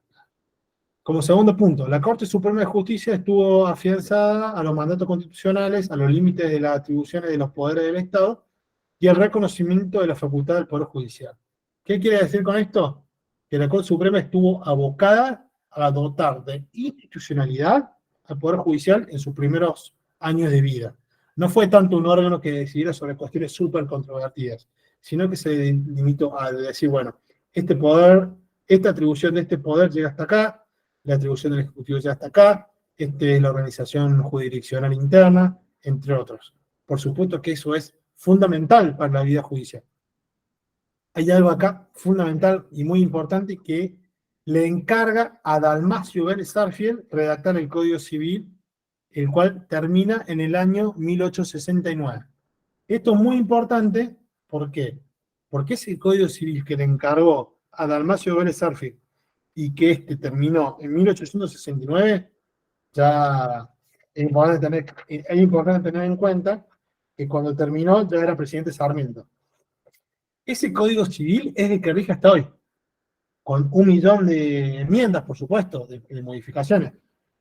Como segundo punto, la Corte Suprema de Justicia estuvo afianzada a los mandatos constitucionales, a los límites de las atribuciones de los poderes del Estado y al reconocimiento de la facultad del Poder Judicial. ¿Qué quiere decir con esto? Que la Corte Suprema estuvo abocada a dotar de institucionalidad al Poder Judicial en sus primeros años de vida. No fue tanto un órgano que decidiera sobre cuestiones súper controvertidas, sino que se limitó a decir, bueno, este poder, esta atribución de este poder llega hasta acá, la atribución del Ejecutivo llega hasta acá, es la organización jurisdiccional interna, entre otros. Por supuesto que eso es fundamental para la vida judicial. Hay algo acá fundamental y muy importante que le encarga a Dalmacio Vélez Sarsfield redactar el Código Civil, el cual termina en el año 1869. Esto es muy importante, ¿por qué? Porque es el Código Civil que le encargó a Dalmacio Vélez Sarsfield y que este terminó en 1869, ya es importante tener en cuenta que cuando terminó ya era presidente Sarmiento. Ese Código Civil es el que rige hasta hoy, con 1 millón de enmiendas, por supuesto, de modificaciones,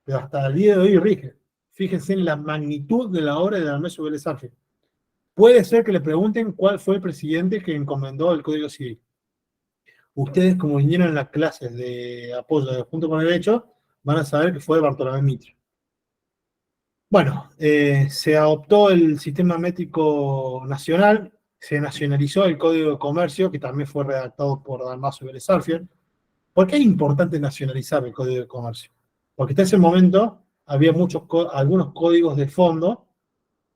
pero hasta el día de hoy rige. Fíjense en la magnitud de la obra de Dalmacio Vélez Sarsfield. Puede ser que le pregunten cuál fue el presidente que encomendó el Código Civil. Ustedes, como vinieron en las clases de apoyo de Junto con el Derecho, van a saber que fue Bartolomé Mitre. Bueno, se adoptó el sistema métrico nacional, se nacionalizó el Código de Comercio, que también fue redactado por Dalmacio Vélez Sarsfield. ¿Por qué es importante nacionalizar el Código de Comercio? Porque hasta ese momento había algunos códigos de fondo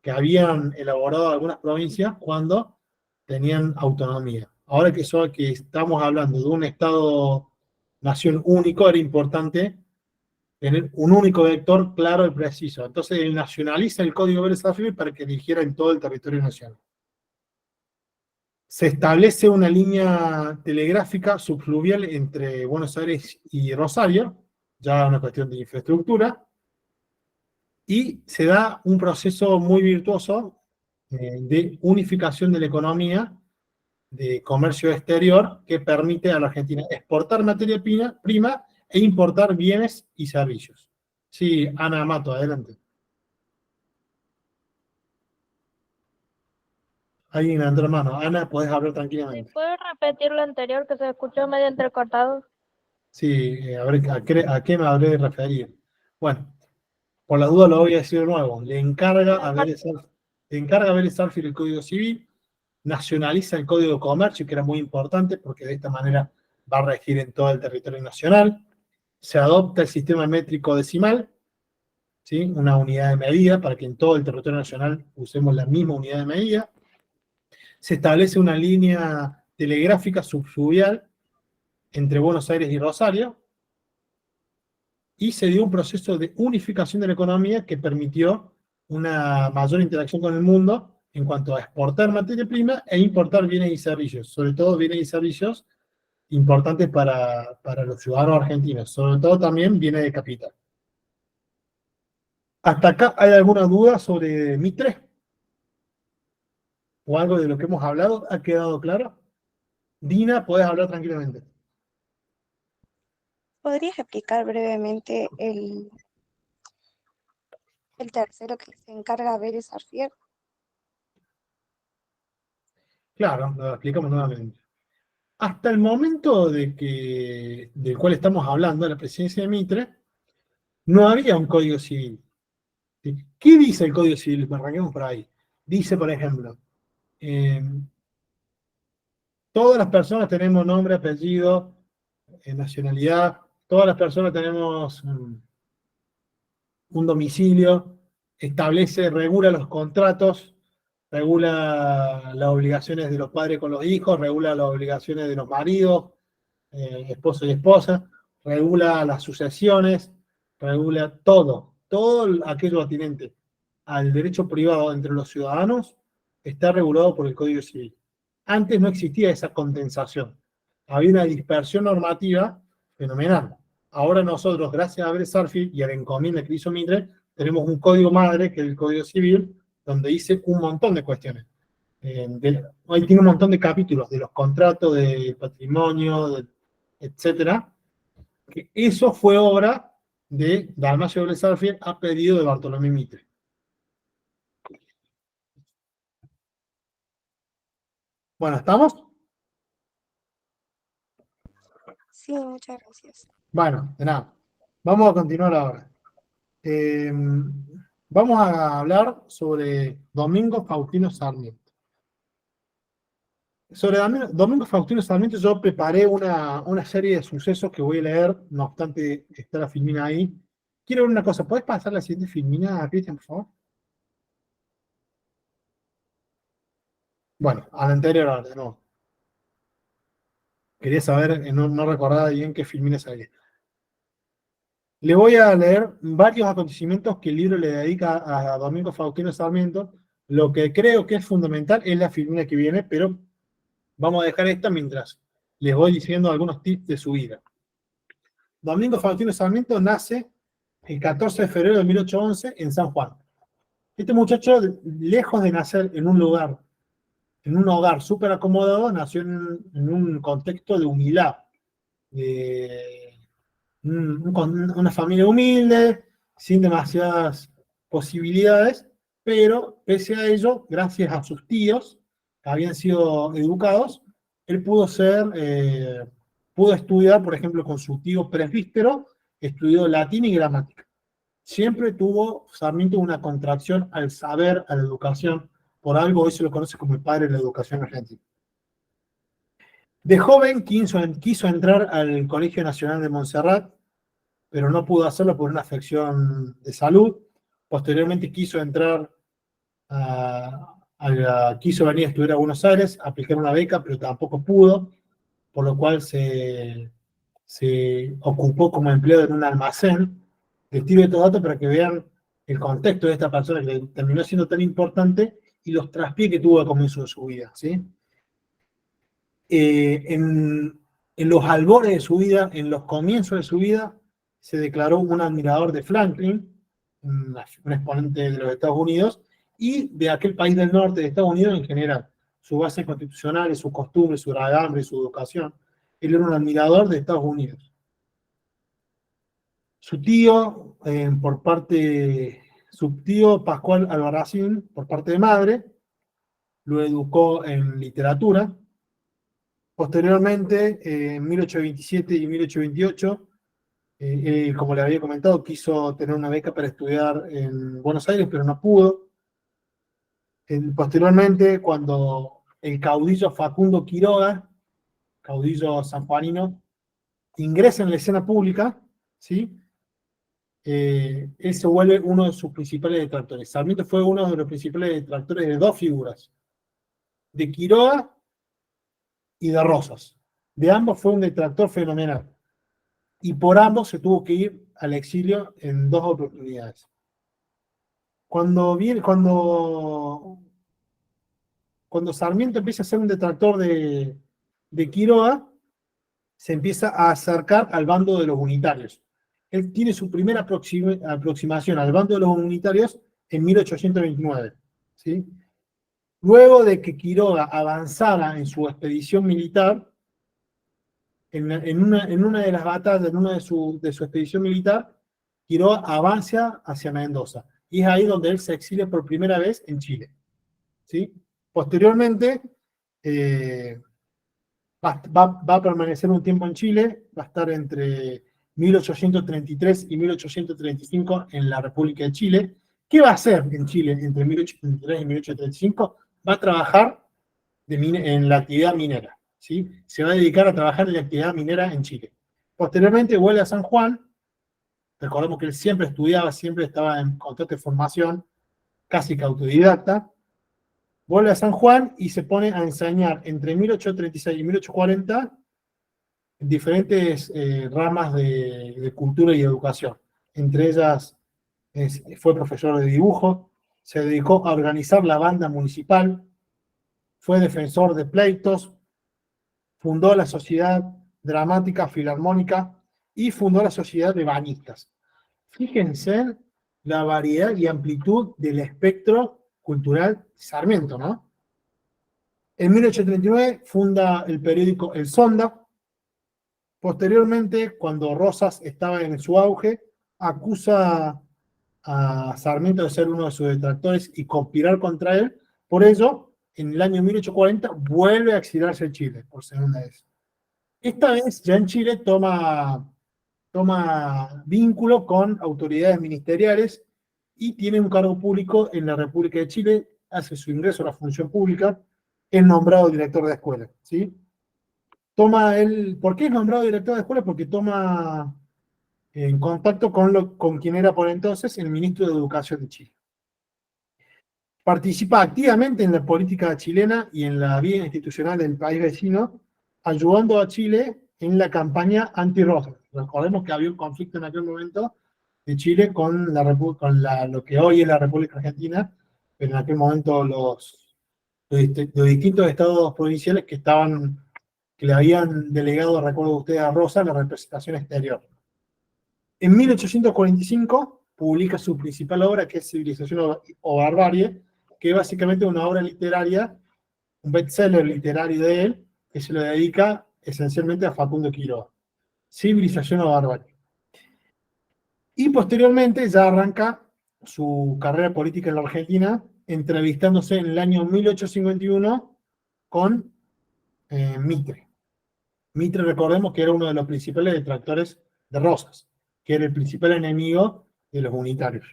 que habían elaborado algunas provincias cuando tenían autonomía. Ahora que estamos hablando de un Estado-nación único, era importante tener un único vector claro y preciso. Entonces él nacionaliza el Código Vélez Sarsfield para que rigiera en todo el territorio nacional. Se establece una línea telegráfica subfluvial entre Buenos Aires y Rosario, ya una cuestión de infraestructura, y se da un proceso muy virtuoso de unificación de la economía, de comercio exterior, que permite a la Argentina exportar materia prima e importar bienes y servicios. Sí, Ana Mato, adelante. Alguien levantó la mano. Ana, podés hablar tranquilamente. ¿Puedes repetir lo anterior que se escuchó medio entrecortado? Sí, a ver, ¿a qué me habré de referir? Bueno, por la duda lo voy a decir de nuevo. Le encarga a Vélez Sarsfield. encarga a Vélez Sarsfield el Código Civil, nacionaliza el Código de Comercio, que era muy importante porque de esta manera va a regir en todo el territorio nacional, se adopta el sistema métrico decimal, ¿sí? Una unidad de medida para que en todo el territorio nacional usemos la misma unidad de medida, se establece una línea telegráfica subfluvial entre Buenos Aires y Rosario, y se dio un proceso de unificación de la economía que permitió una mayor interacción con el mundo en cuanto a exportar materia prima e importar bienes y servicios, sobre todo bienes y servicios importantes para los ciudadanos argentinos, sobre todo también bienes de capital. ¿Hasta acá hay alguna duda sobre Mitre? ¿O algo de lo que hemos hablado? ¿Ha quedado claro? Dina, podés hablar tranquilamente. ¿Podrías explicar brevemente el tercero que se encarga Vélez Sarsfield? Claro, lo explicamos nuevamente. Hasta el momento del cual estamos hablando, la presidencia de Mitre, no había un código civil. ¿Sí? ¿Qué dice el código civil? Arranquemos por ahí. Dice, por ejemplo, todas las personas tenemos nombre, apellido, nacionalidad, todas las personas tenemos un domicilio, establece, regula los contratos, regula las obligaciones de los padres con los hijos, regula las obligaciones de los maridos, esposo y esposa, regula las sucesiones, regula todo aquello atinente al derecho privado entre los ciudadanos está regulado por el Código Civil. Antes no existía esa condensación, había una dispersión normativa fenomenal. Ahora nosotros, gracias a Vélez Sarsfield y a la encomienda que hizo Mitre, tenemos un código madre, que es el Código Civil, donde dice un montón de cuestiones. Hoy tiene un montón de capítulos de los contratos, de patrimonio, etcétera. Que eso fue obra de Dalmacio Vélez Sarsfield a pedido de Bartolomé Mitre. Bueno, ¿estamos? Sí, muchas gracias. Bueno, de nada. Vamos a continuar ahora. Vamos a hablar sobre Domingo Faustino Sarmiento. Sobre Domingo Faustino Sarmiento yo preparé una serie de sucesos que voy a leer, no obstante está la filmina ahí. Quiero ver una cosa, ¿podés pasar la siguiente filmina, Cristian, por favor? Bueno, a la anterior ahora, no. Quería saber, no recordaba bien qué filmina salía. Le voy a leer varios acontecimientos que el libro le dedica a Domingo Faustino Sarmiento. Lo que creo que es fundamental es la filmina que viene, pero vamos a dejar esta mientras les voy diciendo algunos tips de su vida. Domingo Faustino Sarmiento nace el 14 de febrero de 1811 en San Juan. Este muchacho, lejos de nacer en un hogar súper acomodado, nació en un contexto de humildad, una familia humilde, sin demasiadas posibilidades, pero pese a ello, gracias a sus tíos, que habían sido educados, él pudo estudiar, por ejemplo, con su tío presbítero, estudió latín y gramática. Siempre tuvo Sarmiento una contracción al saber, a la educación, por algo hoy se lo conoce como el padre de la educación argentina. De joven quiso entrar al Colegio Nacional de Montserrat, pero no pudo hacerlo por una afección de salud. Posteriormente quiso venir a estudiar a Buenos Aires, aplicar una beca, pero tampoco pudo, por lo cual se ocupó como empleado en un almacén. Les tiro estos datos para que vean el contexto de esta persona que terminó siendo tan importante y los traspiés que tuvo al comienzo de su vida, ¿sí? En los albores de su vida, en los comienzos de su vida, se declaró un admirador de Franklin, un exponente de los Estados Unidos, y de aquel país del norte de Estados Unidos en general. Sus bases constitucionales, sus costumbres, su regambre, su educación. Él era un admirador de Estados Unidos. Su tío Pascual Albarracín, por parte de madre, lo educó en literatura. Posteriormente, en 1827 y 1828, como le había comentado, quiso tener una beca para estudiar en Buenos Aires, pero no pudo. Posteriormente, cuando el caudillo Facundo Quiroga, caudillo sanjuanino, ingresa en la escena pública, ¿sí? Él se vuelve uno de sus principales detractores. Sarmiento fue uno de los principales detractores de dos figuras, de Quiroga y de Rosas. De ambos fue un detractor fenomenal. Y por ambos se tuvo que ir al exilio en dos oportunidades. Cuando Sarmiento empieza a ser un detractor de Quiroga, se empieza a acercar al bando de los unitarios. Él tiene su primera aproximación al bando de los unitarios en 1829. ¿Sí? Luego de que Quiroga avanzara en su expedición militar, en una de las batallas, en una de su expedición militar, Quiroga avanza hacia Mendoza. Y es ahí donde él se exilia por primera vez en Chile. ¿Sí? Posteriormente, va a permanecer un tiempo en Chile, va a estar entre 1833 y 1835 en la República de Chile. ¿Qué va a hacer en Chile entre 1833 y 1835? Va a trabajar en la actividad minera, ¿sí? Se va a dedicar a trabajar en la actividad minera en Chile. Posteriormente vuelve a San Juan. Recordemos que él siempre estudiaba, siempre estaba en constante formación, casi que autodidacta. Vuelve a San Juan y se pone a enseñar entre 1836 y 1840 diferentes ramas de cultura y educación. Entre ellas fue profesor de dibujo, se dedicó a organizar la banda municipal, fue defensor de pleitos, fundó la Sociedad Dramática Filarmónica y fundó la Sociedad de Bañistas. Fíjense la variedad y amplitud del espectro cultural Sarmiento, ¿no? En 1839 funda el periódico El Sonda. Posteriormente, cuando Rosas estaba en su auge, acusa a Sarmiento de ser uno de sus detractores y conspirar contra él. Por ello, en el año 1840 vuelve a exiliarse en Chile, por segunda vez. Esta vez ya en Chile toma vínculo con autoridades ministeriales y tiene un cargo público en la República de Chile, hace su ingreso a la función pública, es nombrado director de escuela, ¿sí? ¿Por qué es nombrado director de escuela? Porque toma en contacto con quien era por entonces el ministro de Educación de Chile. Participa activamente en la política chilena y en la vida institucional del país vecino, ayudando a Chile en la campaña anti-Rosas. Recordemos que había un conflicto en aquel momento de Chile con lo que hoy es la República Argentina, pero en aquel momento los distintos estados provinciales que le habían delegado, recuerdo ustedes, a Rosas la representación exterior. En 1845 publica su principal obra, que es Civilización o Barbarie, que es básicamente una obra literaria, un bestseller literario de él, que se lo dedica esencialmente a Facundo Quiroga. Civilización o Barbarie. Y posteriormente ya arranca su carrera política en la Argentina, entrevistándose en el año 1851 con Mitre. Mitre, recordemos que era uno de los principales detractores de Rosas, que era el principal enemigo de los unitarios.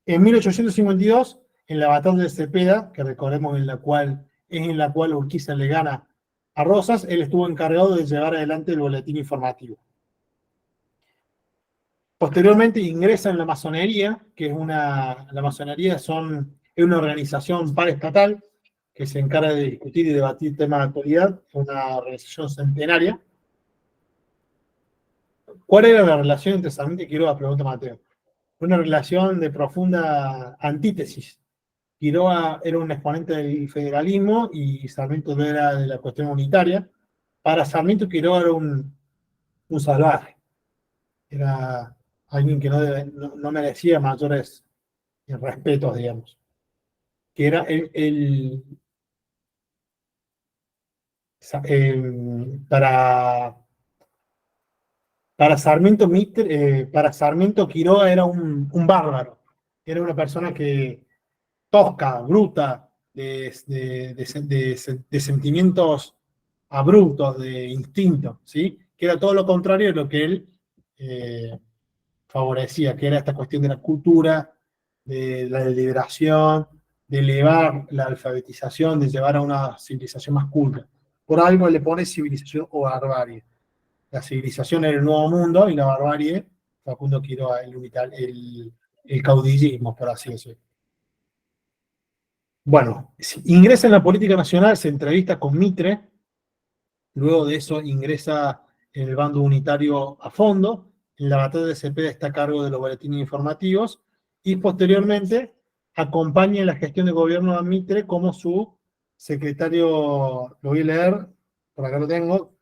En 1852, en la batalla de Cepeda, que recordemos en la cual Urquiza le gana a Rosas, él estuvo encargado de llevar adelante el boletín informativo. Posteriormente ingresa en la masonería, que la masonería es una organización paraestatal que se encarga de discutir y debatir temas de actualidad, es una organización centenaria. ¿Cuál era la relación entre Sarmiento y Quiroga? Pregunta Mateo. Una relación de profunda antítesis. Quiroga era un exponente del federalismo y Sarmiento no era de la cuestión unitaria. Para Sarmiento, Quiroga era un salvaje. Era alguien que no merecía mayores respetos, digamos. Que era para Sarmiento Quiroga era un bárbaro. Era una persona tosca, bruta, de sentimientos abruptos, de instinto, ¿sí? Que era todo lo contrario de lo que él favorecía, que era esta cuestión de la cultura, de la deliberación, de elevar la alfabetización, de llevar a una civilización más culta. Por algo le pone civilización o barbarie. La civilización era el nuevo mundo y la barbarie, Facundo Quiroga, el caudillismo, por así decirlo. Bueno, ingresa en la política nacional, se entrevista con Mitre, luego de eso ingresa en el bando unitario a fondo, en la batalla de Cepeda está a cargo de los boletines informativos, y posteriormente acompaña en la gestión de gobierno a Mitre como su secretario, lo voy a leer, por acá lo tengo,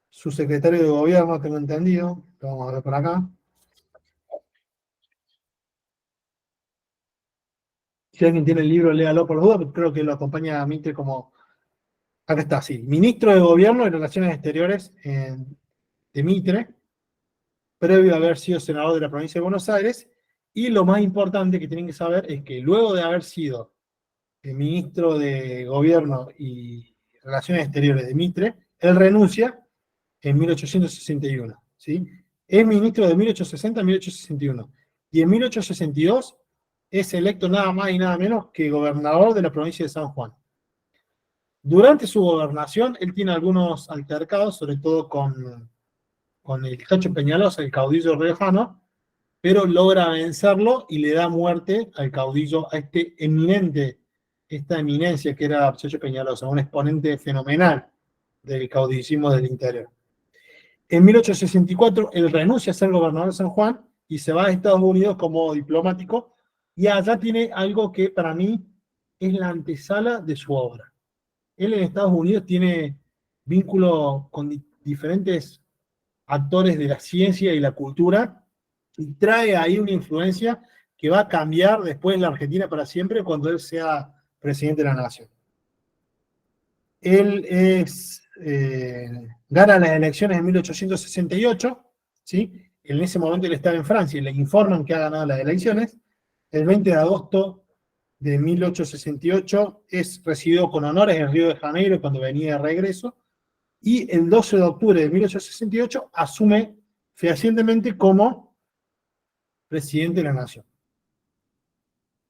su secretario de gobierno, tengo entendido, lo vamos a ver por acá. Si alguien tiene el libro, léalo por la duda, pero creo que lo acompaña a Mitre como, acá está, sí, ministro de Gobierno y Relaciones Exteriores de Mitre, previo a haber sido senador de la provincia de Buenos Aires, y lo más importante que tienen que saber es que luego de haber sido el ministro de Gobierno y Relaciones Exteriores de Mitre, él renuncia en 1861, ¿sí? Es ministro de 1860 a 1861, y en 1862 es electo nada más y nada menos que gobernador de la provincia de San Juan. Durante su gobernación, él tiene algunos altercados, sobre todo con el Chacho Peñalosa, el caudillo riojano, pero logra vencerlo y le da muerte al caudillo, a esta eminencia que era Chacho Peñalosa, un exponente fenomenal del caudillismo del interior. En 1864, él renuncia a ser gobernador de San Juan y se va a Estados Unidos como diplomático, y allá tiene algo que para mí es la antesala de su obra. Él en Estados Unidos tiene vínculo con diferentes actores de la ciencia y la cultura, y trae ahí una influencia que va a cambiar después la Argentina para siempre cuando él sea presidente de la nación. Él gana las elecciones en 1868, ¿sí? En ese momento él estaba en Francia y le informan que ha ganado las elecciones. El 20 de agosto de 1868 es recibido con honores en Río de Janeiro cuando venía de regreso, y el 12 de octubre de 1868 asume fehacientemente como presidente de la nación.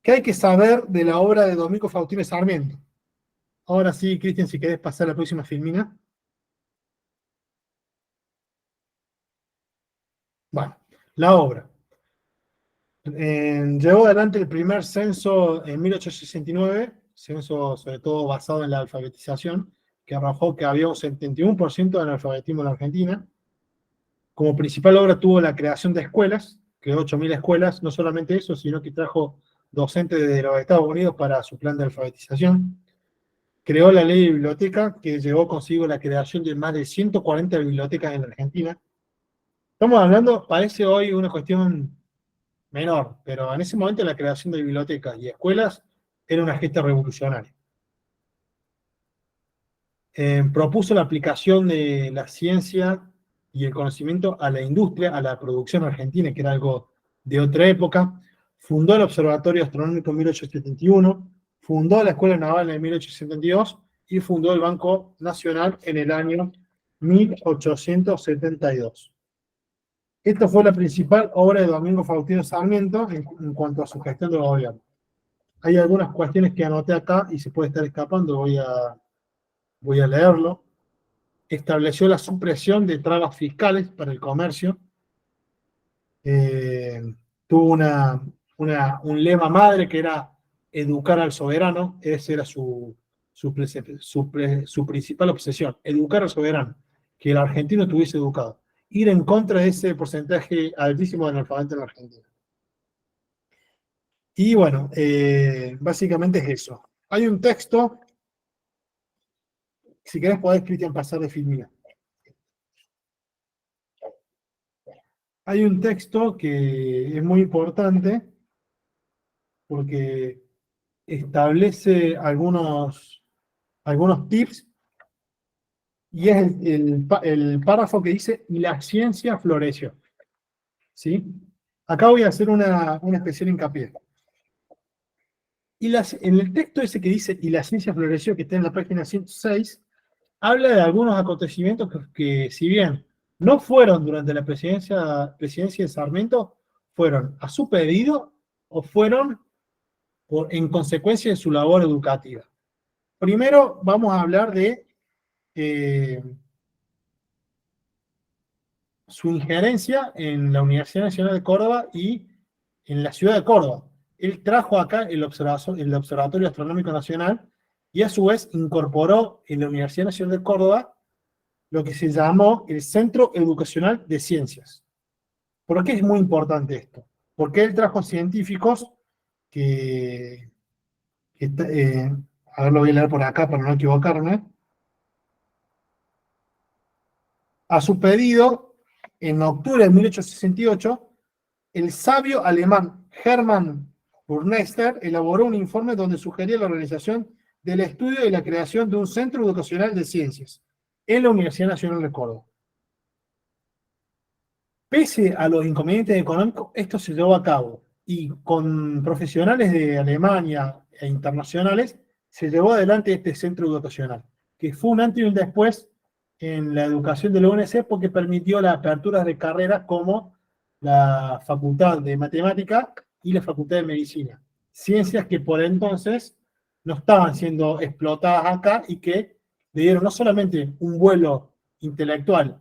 ¿Qué hay que saber de la obra de Domingo Faustino Sarmiento? Ahora sí, Cristian, si querés pasar a la próxima filmina. Bueno, la obra. Llevó adelante el primer censo en 1869, censo sobre todo basado en la alfabetización, que arrojó que había un 71% de analfabetismo en la Argentina. Como principal obra tuvo la creación de escuelas, creó 8.000 escuelas, no solamente eso, sino que trajo docentes de los Estados Unidos para su plan de alfabetización. Creó la ley de biblioteca, que llevó consigo la creación de más de 140 bibliotecas en la Argentina. Estamos hablando, parece hoy una cuestión menor, pero en ese momento la creación de bibliotecas y escuelas era una gesta revolucionaria. Propuso la aplicación de la ciencia y el conocimiento a la industria, a la producción argentina, que era algo de otra época. Fundó el Observatorio Astronómico en 1871, fundó la Escuela Naval en 1872 y fundó el Banco Nacional en el año 1872. Esta fue la principal obra de Domingo Faustino Sarmiento en cuanto a su gestión de gobierno. Hay algunas cuestiones que anoté acá y se puede estar escapando, voy a leerlo. Estableció la supresión de trabas fiscales para el comercio. Tuvo un lema madre que era educar al soberano. Esa era su principal obsesión, educar al soberano, que el argentino estuviese educado. Ir en contra de ese porcentaje altísimo de analfabetos en la Argentina. Y bueno, básicamente es eso. Hay un texto, si querés podés, Cristian, pasar de filmina. Hay un texto que es muy importante porque establece algunos tips, y es el párrafo que dice: y la ciencia floreció. ¿Sí? Acá voy a hacer una especial hincapié. En el texto ese que dice y la ciencia floreció, que está en la página 106, habla de algunos acontecimientos que si bien no fueron durante la presidencia de Sarmiento, fueron a su pedido o fueron en consecuencia de su labor educativa. Primero vamos a hablar de su injerencia en la Universidad Nacional de Córdoba y en la ciudad de Córdoba. Él trajo acá el Observatorio Astronómico Nacional y a su vez incorporó en la Universidad Nacional de Córdoba lo que se llamó el Centro Educacional de Ciencias. ¿Por qué es muy importante esto? Porque él trajo científicos a ver, lo voy a leer por acá para no equivocarme. A su pedido, en octubre de 1868, el sabio alemán Hermann Burmeister elaboró un informe donde sugería la organización del estudio y la creación de un centro educacional de ciencias en la Universidad Nacional de Córdoba. Pese a los inconvenientes económicos, esto se llevó a cabo y con profesionales de Alemania e internacionales se llevó adelante este centro educacional, que fue un antes y un después en la educación de la UNC porque permitió la apertura de carreras como la Facultad de Matemática y la Facultad de Medicina. Ciencias que por entonces no estaban siendo explotadas acá y que le dieron no solamente un vuelo intelectual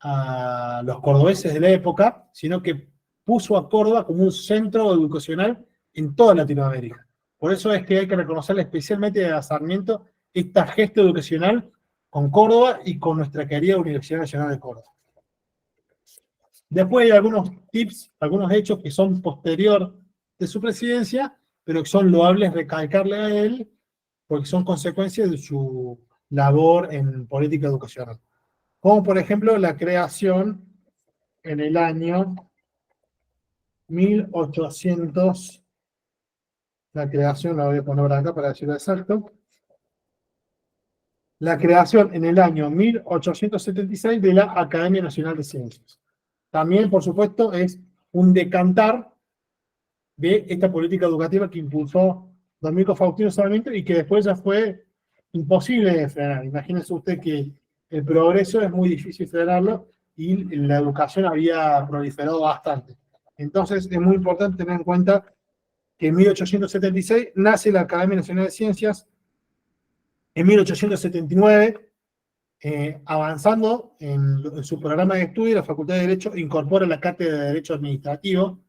a los cordobeses de la época, sino que puso a Córdoba como un centro educacional en toda Latinoamérica. Por eso es que hay que reconocerle especialmente a Sarmiento esta gesta educacional con Córdoba y con nuestra querida Universidad Nacional de Córdoba. Después hay algunos tips, algunos hechos que son posterior de su presidencia, pero que son loables recalcarle a él, porque son consecuencias de su labor en política educacional. Como por ejemplo la creación en el año 1800, la creación, la voy a poner acá para decirlo exacto, la creación en el año 1876 de la Academia Nacional de Ciencias. También, por supuesto, es un decantar de esta política educativa que impulsó Domenico Faustino Sarmiento y que después ya fue imposible de frenar. Imagínense usted que el progreso es muy difícil frenarlo y la educación había proliferado bastante. Entonces es muy importante tener en cuenta que en 1876 nace la Academia Nacional de Ciencias, en 1879, avanzando en su programa de estudio, la Facultad de Derecho incorpora la Cátedra de Derecho Administrativo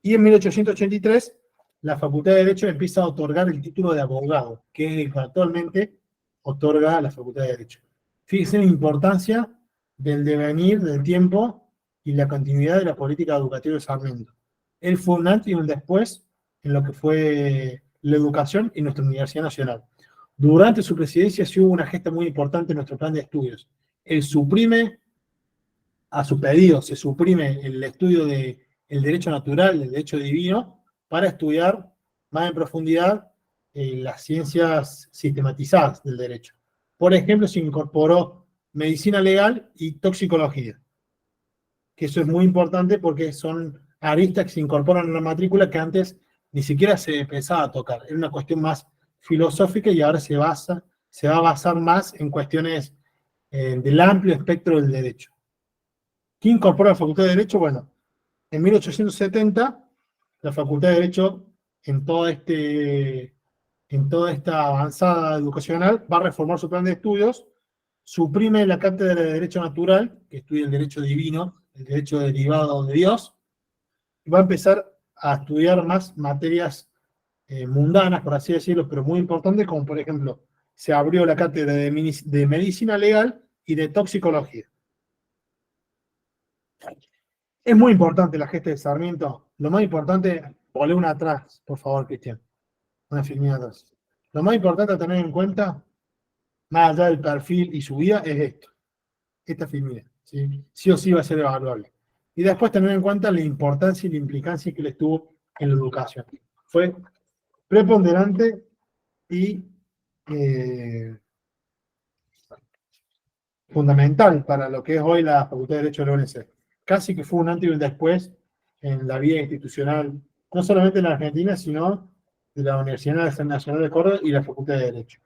y en 1883 la Facultad de Derecho empieza a otorgar el título de abogado, que es el que actualmente otorga la Facultad de Derecho. Fíjense la importancia del devenir del tiempo y la continuidad de la política educativa de Sarmiento. Él fue un antes y un después en lo que fue la educación en nuestra Universidad Nacional. Durante su presidencia sí hubo una gesta muy importante en nuestro plan de estudios. Él suprime, a su pedido, se suprime el estudio del derecho natural, del derecho divino, para estudiar más en profundidad las ciencias sistematizadas del derecho. Por ejemplo, se incorporó medicina legal y toxicología, que eso es muy importante porque son aristas que se incorporan en la matrícula que antes ni siquiera se pensaba tocar. Era una cuestión más filosófica y ahora se va a basar más en cuestiones del amplio espectro del derecho. ¿Quién incorpora la Facultad de Derecho? Bueno, en 1870 la Facultad de Derecho en toda esta avanzada educacional va a reformar su plan de estudios, suprime la cátedra de Derecho Natural, que estudia el derecho divino, el derecho derivado de Dios, y va a empezar a estudiar más materias mundanas, por así decirlo, pero muy importantes, como por ejemplo, se abrió la cátedra de medicina legal y de toxicología. Es muy importante la gesta de Sarmiento. Lo más importante, ponle una atrás, por favor, Cristian. Una filmina atrás. Lo más importante a tener en cuenta, más allá del perfil y su vida, es esto. Esta filmina. ¿Sí? Sí o sí va a ser evaluable. Y después tener en cuenta la importancia y la implicancia que le tuvo en la educación. Fue preponderante y fundamental para lo que es hoy la Facultad de Derecho de la UNC. Casi que fue un antes y un después en la vida institucional, no solamente en la Argentina, sino de la Universidad Nacional de Córdoba y la Facultad de Derecho.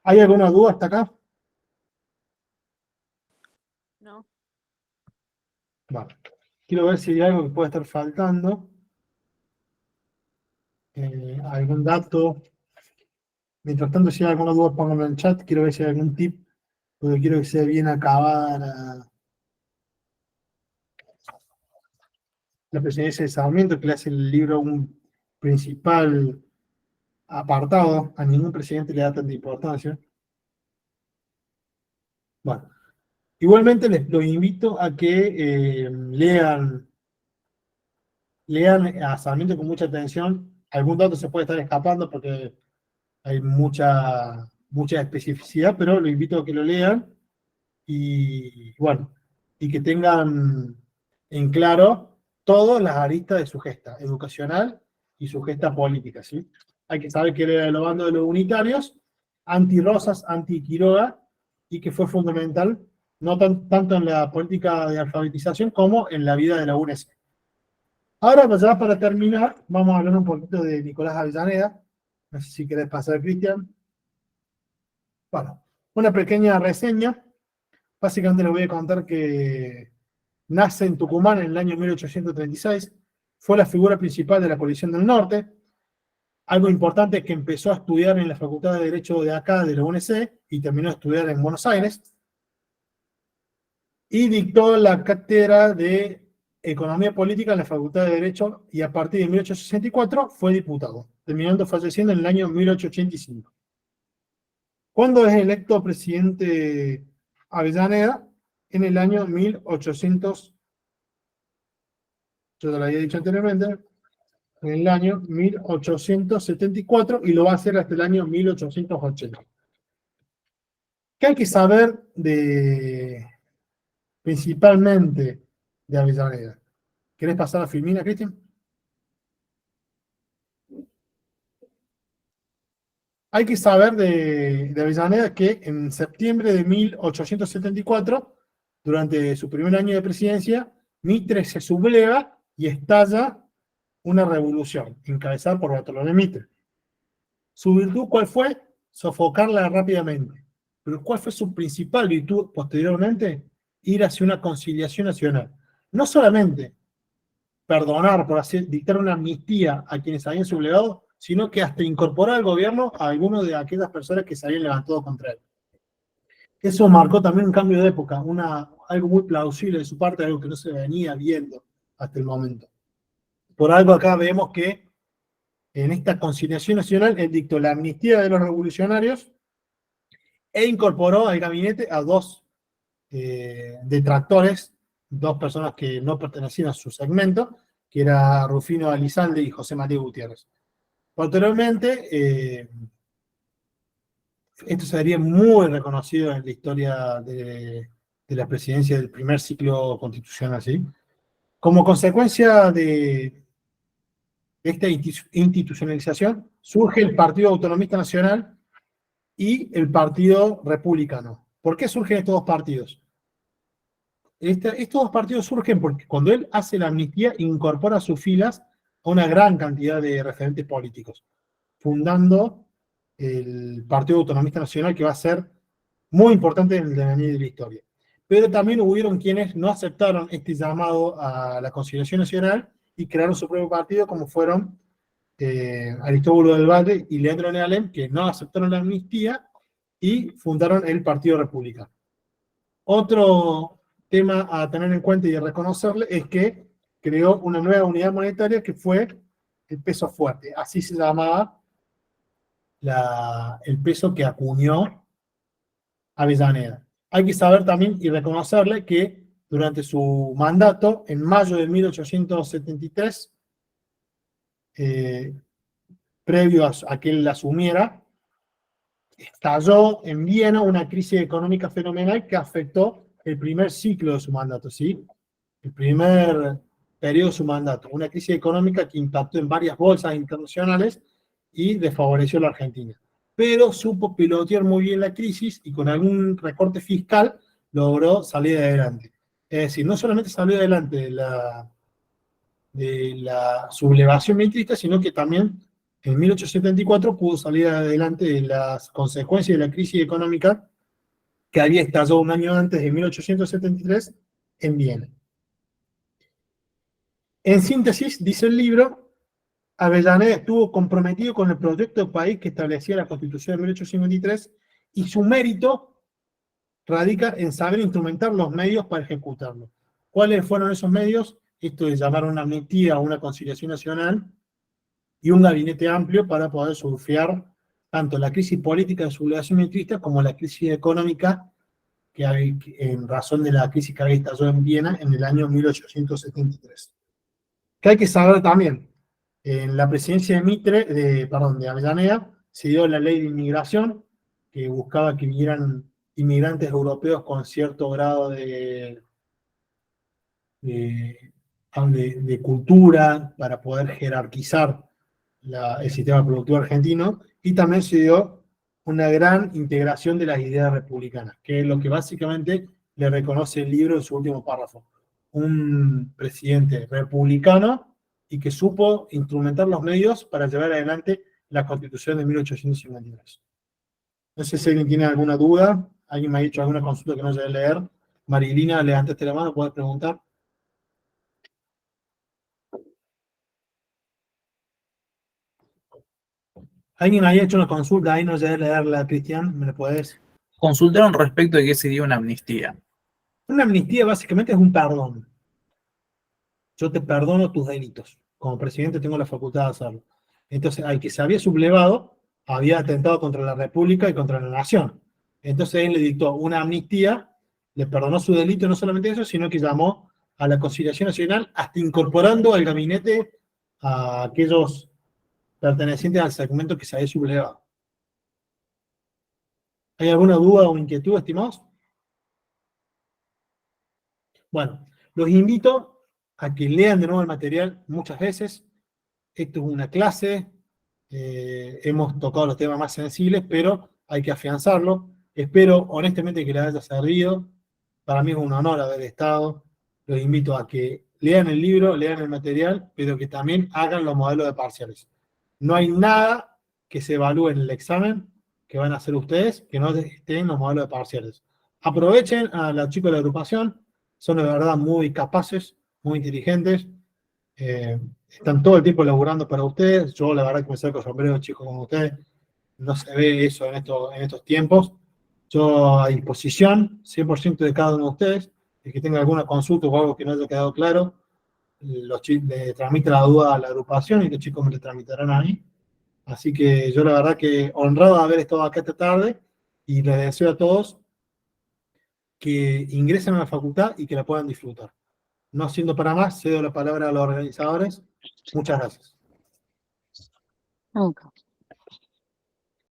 ¿Hay alguna duda hasta acá? No. Vale. Quiero ver si hay algo que pueda estar faltando. algún dato. Mientras tanto, si hay alguna duda, pónganlo en el chat. Quiero ver si hay algún tip, porque quiero que sea bien acabada la presidencia de Sarmiento, que le hace el libro un principal apartado. A ningún presidente le da tanta importancia. Bueno, igualmente los invito a que lean a Sarmiento con mucha atención. Algún dato se puede estar escapando porque hay mucha especificidad, pero lo invito a que lo lean y bueno, y que tengan en claro todas las aristas de su gesta educacional y su gesta política, ¿sí? Hay que saber que era el bando de los unitarios, anti-Rosas, anti-Quiroga, y que fue fundamental no tanto en la política de alfabetización como en la vida de la UNES. Ahora, pues ya para terminar, vamos a hablar un poquito de Nicolás Avellaneda. No sé si querés pasar, Cristian. Bueno, una pequeña reseña. Básicamente les voy a contar que nace en Tucumán en el año 1836. Fue la figura principal de la coalición del norte. Algo importante es que empezó a estudiar en la Facultad de Derecho de acá, de la UNC, y terminó de estudiar en Buenos Aires. Y dictó la cátedra de Economía Política en la Facultad de Derecho y a partir de 1864 fue diputado, terminando falleciendo en el año 1885. ¿Cuándo es electo presidente Avellaneda? En el año 1800, yo te lo había dicho anteriormente, en el año 1874 y lo va a hacer hasta el año 1880. ¿Qué hay que saber principalmente de Avellaneda? ¿Querés pasar a Filmina, Cristian? Hay que saber de Avellaneda que en septiembre de 1874, durante su primer año de presidencia, Mitre se subleva y estalla una revolución, encabezada por Bartolomé Mitre. ¿Su virtud cuál fue? Sofocarla rápidamente. Pero ¿cuál fue su principal virtud posteriormente? Ir hacia una conciliación nacional. No solamente perdonar, por así dictar una amnistía a quienes habían sublevado, sino que hasta incorporar al gobierno a algunas de aquellas personas que se habían levantado contra él. Eso marcó también un cambio de época, algo muy plausible de su parte, algo que no se venía viendo hasta el momento. Por algo acá vemos que en esta conciliación nacional él dictó la amnistía de los revolucionarios e incorporó al gabinete a dos detractores, dos personas que no pertenecían a su segmento, que era Rufino Alizalde y José María Gutiérrez. Posteriormente, esto sería muy reconocido en la historia de la presidencia del primer ciclo constitucional, ¿sí? Como consecuencia de esta institucionalización, surge el Partido Autonomista Nacional y el Partido Republicano. ¿Por qué surgen estos dos partidos? Estos dos partidos surgen porque cuando él hace la amnistía, incorpora a sus filas a una gran cantidad de referentes políticos, fundando el Partido Autonomista Nacional, que va a ser muy importante en el devenir de la historia. Pero también hubieron quienes no aceptaron este llamado a la conciliación nacional y crearon su propio partido, como fueron Aristóbulo del Valle y Leandro N. Alem, que no aceptaron la amnistía y fundaron el Partido Republicano. Otro tema a tener en cuenta y a reconocerle es que creó una nueva unidad monetaria que fue el peso fuerte. Así se llamaba el peso que acuñó Avellaneda. Hay que saber también y reconocerle que durante su mandato, en mayo de 1873, previo a que él asumiera, estalló en Viena una crisis económica fenomenal que afectó el primer ciclo de su mandato, ¿sí? El primer periodo de su mandato. Una crisis económica que impactó en varias bolsas internacionales y desfavoreció a la Argentina. Pero supo pilotear muy bien la crisis y con algún recorte fiscal logró salir adelante. Es decir, no solamente salió adelante de la sublevación militarista, sino que también en 1874 pudo salir adelante de las consecuencias de la crisis económica que había estallado un año antes, de 1873, en Viena. En síntesis, dice el libro, Avellaneda estuvo comprometido con el proyecto de país que establecía la Constitución de 1853 y su mérito radica en saber instrumentar los medios para ejecutarlo. ¿Cuáles fueron esos medios? Esto de llamar a una amnistía o una conciliación nacional y un gabinete amplio para poder surfear tanto la crisis política de sublevación militarista como la crisis económica en razón de la crisis que había estallado en Viena en el año 1873. Que hay que saber también, en la presidencia de Avellaneda se dio la ley de inmigración que buscaba que vinieran inmigrantes europeos con cierto grado de cultura para poder jerarquizar el sistema productivo argentino, y también se dio una gran integración de las ideas republicanas, que es lo que básicamente le reconoce el libro en su último párrafo. Un presidente republicano y que supo instrumentar los medios para llevar adelante la Constitución de 1853. No sé si alguien tiene alguna duda, alguien me ha dicho alguna consulta que no llegué a leer. Marilina, levantaste la mano, ¿puedes preguntar? ¿Alguien había hecho una consulta ahí, no llegué a leerla, Cristian? ¿Me la podés? Consultaron respecto de que se dio una amnistía. Una amnistía básicamente es un perdón. Yo te perdono tus delitos. Como presidente tengo la facultad de hacerlo. Entonces, al que se había sublevado, había atentado contra la República y contra la nación. Entonces él le dictó una amnistía, le perdonó su delito, no solamente eso, sino que llamó a la conciliación nacional, hasta incorporando al gabinete a aquellos pertenecientes al segmento que se había sublevado. ¿Hay alguna duda o inquietud, estimados? Bueno, los invito a que lean de nuevo el material muchas veces. Esto es una clase, hemos tocado los temas más sensibles, pero hay que afianzarlo. Espero honestamente que les haya servido. Para mí es un honor haber estado. Los invito a que lean el libro, lean el material, pero que también hagan los modelos de parciales. No hay nada que se evalúe en el examen que van a hacer ustedes que no estén en los modelos de parciales. Aprovechen a los chicos de la agrupación, son de verdad muy capaces, muy inteligentes, están todo el tiempo laburando para ustedes. Yo la verdad que me saco sombrero de chico como ustedes, no se ve eso en estos tiempos. Yo a disposición, 100% de cada uno de ustedes. El que tenga alguna consulta o algo que no haya quedado claro, le transmite la duda a la agrupación y los chicos me le tramitarán a mí. Así que yo la verdad que honrado de haber estado acá esta tarde y les deseo a todos que ingresen a la facultad y que la puedan disfrutar. No siendo para más, cedo la palabra a los organizadores. Muchas gracias. Ok.